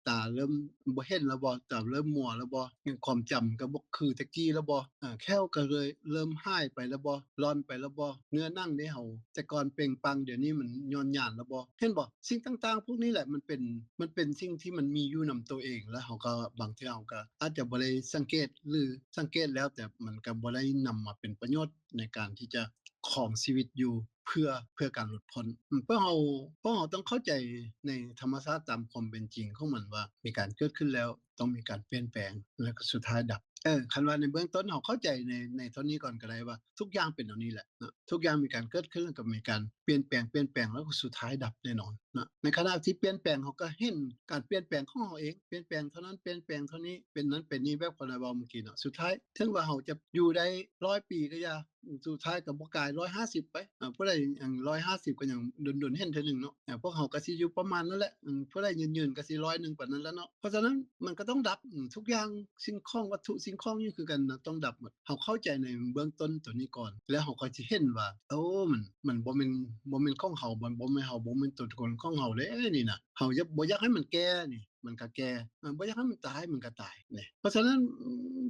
Speaker 5: ตาเริ่มบ่เห็นแล้วบ่ตาเริ่มมัวแล้วบ่ยังความจำก็บ่คือแต่กี้แล้วบ่แค้วก็เลยเริ่มหายไปแล้วบ่ลอนไปแล้วบ่เนื้อหนังในเฮาแต่ก่อนเปล่งปลั่งเดี๋ยวนี้มันย่อนย่านแล้วบ่เห็นบ่สิ่งต่างๆพวกนี้แหละมันเป็นสิ่งที่มันมีอยู่นำตัวเองแล้วเฮาก็บางเทื่อเฮาก็อาจจะบ่ได้สังเกตหรือสังเกตแล้วแต่มันก็บ่ได้นำมาเป็นประโยชน์ในการที่จะครองชีวิตอยู่เพื่อการหลุดพ้นเพราะเราต้องเข้าใจในธรรมชาติตามความเป็นจริงของมันว่ามีการเกิดขึ้นแล้วต้องมีการเปลี่ยนแปลงแล้วก็สุดท้ายดับคันว่าในเบื้องต้นเราเข้าใจในเท่านี้ก่อนก็ได้ว่าทุกอย่างเป็นแบบนี้แหละเนาะทุกอย่างมีการเกิดขึ้นแล้วก็มีการเปลี่ยนแปลงแล้วก็สุดท้ายดับแน่นอนเนาะในขณะที่เปลี่ยนแปลงเขาก็เห็นการเปลี่ยนแปลงของเขาเองเปลี่ยนแปลงเท่านั้นเปลี่ยนแปลงเท่านี้เป็นนั้นเป็นนี้แบบคนละเว้าเมื่อกี้เนาะสุดท้ายถึงว่าเขาจะอยู่ได้100 ปีก็อย่าสุดท้ายก็บ่กลาย150ไปผู้ใดอย่าง150ก็ยังดุนๆเห็นเทื่อนึงเนาะพวกเขาก็สิอยู่ประมาณนั้นแหละผู้ใดยืนๆก็สิ100นึงปานนั้นแหล้วเนาะเพราะฉะนั้นมันก็ต้องดับทุกอย่างสิ่งของวัตถุสิ่งของนี่คือกันนะต้องดับหมดเขาเข้าใจในเบื้องต้นตัวนี้ก่อนแล้วเขาก็สิเห็นว่าโอ้มันบ่แม่นของเขาบ่แม่นเฮาบ่แม่นตัวตนของเฮาเด้นี่น่ะเฮาบ่อยากให้มันแก่นี่มันก็แก่บ่อยากให้มันตายมันก็ตายนี่เพราะฉะนั้น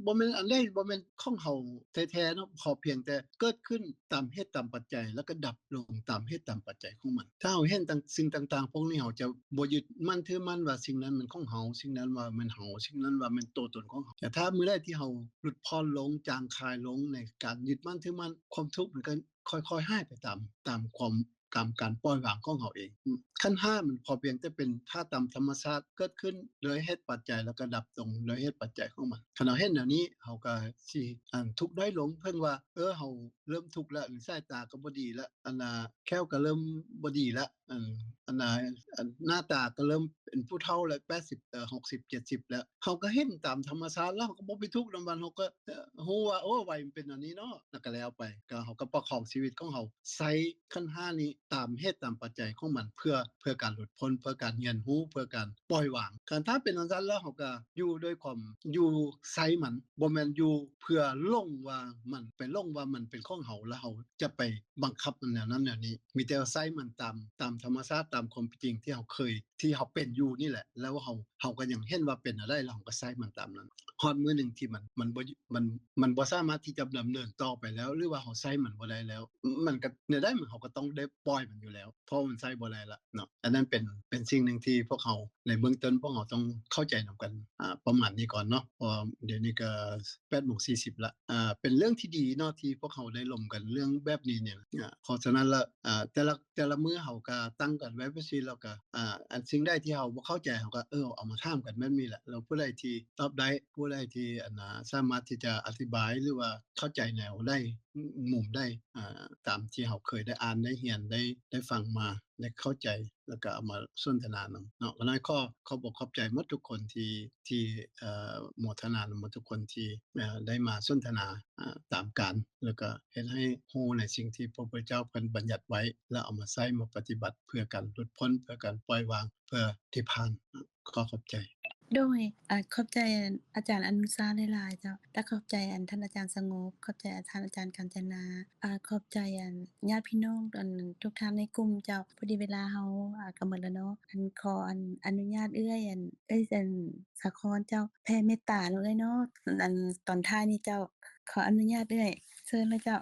Speaker 5: บ่แม่นอันใดบ่แม่นของเฮาแท้ๆเนาะขอเพียงแต่เกิดขึ้นตามเหตุตามปัจจัยแล้วก็ดับลงตามเหตุตามปัจจัยของมันถ้าเฮาเห็นสิ่งต่างๆพวกนี้เฮาจะบ่ยึดมั่นถือมั่นว่าสิ่งนั้นมันของเฮาสิ่งนั้นว่ามันเฮาสิ่งนั้นว่ามันตัวตนของเฮาแต่ถ้ามื้อใดที่เฮาหลุดพ้นลงจางคายลงในการยึดมั่นถือมั่นความทุกข์มันก็ค่อยๆหายไปตามความการปล่อยวางของเขาเองขั้น5มันพอเพียงแต่เป็นท่าตามธรรมชาติเกิดขึ้นโดยเหตุปัจจัยแล้วก็ดับลงโดยเหตุปัจจัยของมันขณะเห็นแนวนี้เขาก็สิทุกข์น้อยลงเพิ่งว่าเขาเริ่มทุกข์แล้วหรือสายตาก็บ่ดีแล้วแค้วก็เริ่มบ่ดีแล้วหน้าตาก็เริ่ม เป็นผู้เฒ่าแล้ว80 60 70แล้วเขาก็เห็นตามธรรมชาติแล้วเขาก็บ่ไปทุกข์นำมันเขาก็ฮู้ว่าโอ้วัยมันเป็นอันนี้เนาะแล้วก็แล้วไปก็เขาก็ประคองชีวิตของเขาใช้ขันธ์5นี้ตามเหตุตามปัจจัยของมันเพื่อการหลุดพ้นเพื่อการเรียนรู้เพื่อการปล่อยวางการถ้าเป็นอันนั้นแล้วเขาก็อยู่ด้วยความอยู่ใช้มันบ่แม่นอยู่เพื่อลงว่ามันไปลงว่ามันเป็นของเขาแล้วเขาจะไปบังคับมันแนวนั้นแนวนี้มีแต่ใช้มันตามธรรมชาติตามความเป็นจริงที่เขาเคยที่เขาเป็นอยู่นี่แหละแล้วเขาก็ยังเห็นว่าเป็นอะไรแล้วเขาก็ใช้มันตามนั้นฮอดมื้อหนึงที่มันบ่สามารถที่จะดำเนินต่อไปแล้วหรือว่าเขาใช้มันบ่ได้แล้วมันก็เนี่ยได้มันเขาก็ต้องได้ปล่อยมันอยู่แล้วเพราะมันใช้บ่ได้ละเนาะอันนั้นเป็นสิ่งหนึ่งที่พวกเขาในเบื้องต้นพวกเขาต้องเข้าใจนำกันประมาณนี้ก่อนเนาะเพราะเดี๋ยวนี้ก็ 8:40 ละเป็นเรื่องที่ดีเนาะที่พวกเขาได้ร่วมกันเรื่องแบบนี้เนี่ยเพราะฉะนั้นแล้วแต่ละมื้อเขาก็ตั้งกันไว้จังซี่แล้วก็อันสิ่งใดที่เขาบ่เข้าใจเขาก็เอามาถามกันแบบนี้แหละแล้วผู้ใดที่ตอบได้ผู้ใดที่สามารถที่จะอธิบายหรือว่าเข้าใจแนวได้มุมได้ตามที่เขาเคยได้อ่านได้เรียนได้ฟังมาได้เข้าใจแล้วก็เอามาสนทนานำเนาะก็น้อยขอบอกขอบใจหมดทุกคนที่โมทนานำหมดทุกคนที่ได้มาสนทนาตามการแล้วก็เฮ็ดให้รู้ในสิ่งที่พระพุทธเจ้าเพิ่นบัญญัติไว้แล้วเอามาใช้มาปฏิบัติเพื่อการหลุดพ้นเพื่อการปล่อยวางเพื่อนิพพานขอขอบใจ
Speaker 1: โดยขอบใจอาจารย์อนุชาหลายๆเจ้าและขอบใจท่านอาจารย์สงบขอบใจท่านอาจารย์กาญจนาขอบใจญาติพี่น้องทุกท่านในกลุ่มเจ้าพอดีเวลาเฮาก็หมดแล้วเนาะขออนุญาตเอื้อยสาครเจ้าแผ่เมตตาลงเลยเนาะตอนท้ายนี้เจ้าขออนุญาตเอื้อยเชิญเลยเจ้า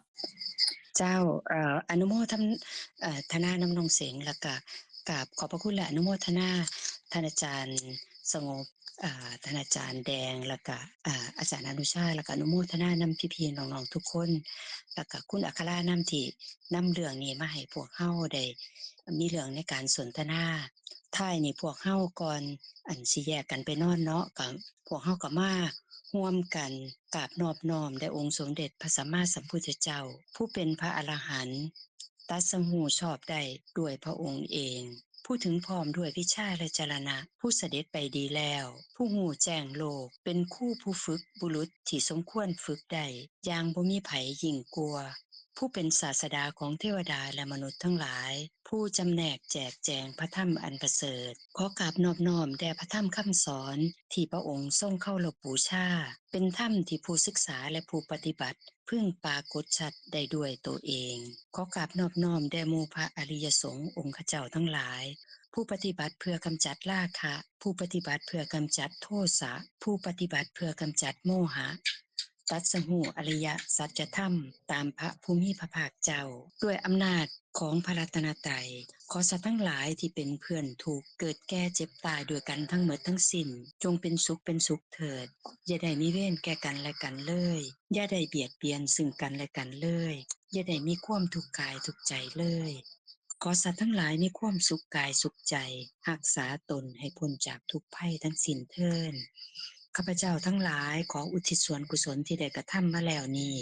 Speaker 4: เจ้าอนุโมทนานำนงเสียงแล้วก็กราบขอบพระคุณและอนุโมทนาท่านอาจารย์สงบท่านอาจารย์แดงแล้วก็อาจารย์อนุชาแล้วก็อนุโมทนานำพี่ๆน้องๆทุกคนแล้วก็คุณอัครานำที่นำเรื่องนี้มาให้พวกเฮาได้มีเรื่องในการสนทนาท้ายนี้พวกเฮาก่อนสิแยกกันไปนอนเนาะก็พวกเฮาก็มาร่วมกันกราบนอบน้อมแด่องค์สมเด็จพระสัมมาสัมพุทธเจ้าผู้เป็นพระอรหันต์ตรัสรู้ชอบได้ด้วยพระองค์เองผู้ถึงพร้อมด้วยวิชาและจรณะผู้เสด็จไปดีแล้วผู้หูแจ้งโลกเป็นคู่ผู้ฝึกบุรุษที่สมควรฝึกได้อย่างบ่มีไผยิ่งกลัวผู้เป็นศาสดาของเทวดาและมนุษย์ทั้งหลายผู้จำแนกแจกแจงพระธรรมอันประเสริฐขอกราบนอบน้อมแด่พระธรรมคำสอนที่พระองค์ทรงเคารพบูชาเป็นธรรมที่ผู้ศึกษาและผู้ปฏิบัติพึ่งปรากฏชัดได้ด้วยตัวเองขอกราบนอบน้อมแด่หมู่พระอริยสงฆ์องค์ข้าเจ้าทั้งหลายผู้ปฏิบัติเพื่อกำจัดราคะผู้ปฏิบัติเพื่อกำจัดโทสะผู้ปฏิบัติเพื่อกำจัดโมหะตรัสรู้อริยสัจธรรมตามพระภูมิพระภาคเจ้าด้วยอำนาจของพระรัตนตรัยขอสัตว์ทั้งหลายที่เป็นเพื่อนถูกเกิดแก่เจ็บตายด้วยกันทั้งหมดทั้งสิ้นจงเป็นสุขเถิดอย่าได้มีเวรแก่กันและกันเลยอย่าได้เบียดเบียนซึ่งกันและกันเลยอย่าได้มีความทุกข์กายทุกข์ใจเลยขอสัตว์ทั้งหลายมีความสุขกายสุขใจรักษาตนให้พ้นจากทุกภัยทั้งสิ้นเถิดข้าพเจ้าทั้งหลายขออุทิศส่วนกุศลที่ได้กระทำมาแล้วนี้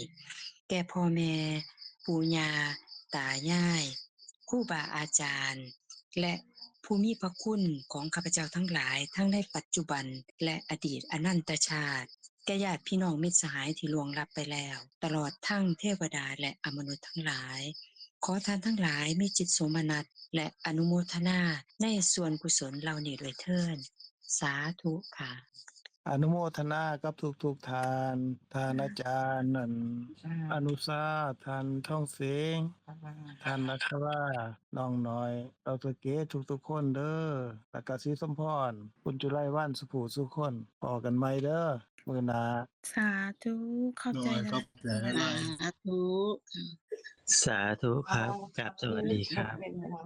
Speaker 4: แก่พ่อแม่ปู่ย่าตายายครูบาอาจารย์และผู้มีพระคุณของข้าพเจ้าทั้งหลายทั้งในปัจจุบันและอดีตอนันตชาติแก่ญาติพี่น้องมิตรสหายที่ล่วงลับไปแล้วตลอดทั้งเทวดาและอมนุษย์ทั้งหลายขอท่านทั้งหลายมีจิตสมนัสและอนุโมทนาในส่วนกุศลเหล่านี้ด้วยเถิดสาธุค่ะ
Speaker 3: อนุโมทนากับทุกๆท่านอาจารย์อนุชาท่านท่องเสียงท่านอัคราน้องน้อยดรเกตทุกๆคนเด้อแล้วก็ศรีสมพรคุณจุไลวรรณสุผู้สุคนพอกันใหม่เด้อมื้อหน้า
Speaker 1: สาธุเข้าใจ
Speaker 5: โดย
Speaker 1: แล้
Speaker 5: ขอ
Speaker 1: ว
Speaker 5: บใจหลาย
Speaker 6: สาธุ
Speaker 2: สาธุครับกราบสวัสดีครับ
Speaker 1: เป็นเวลา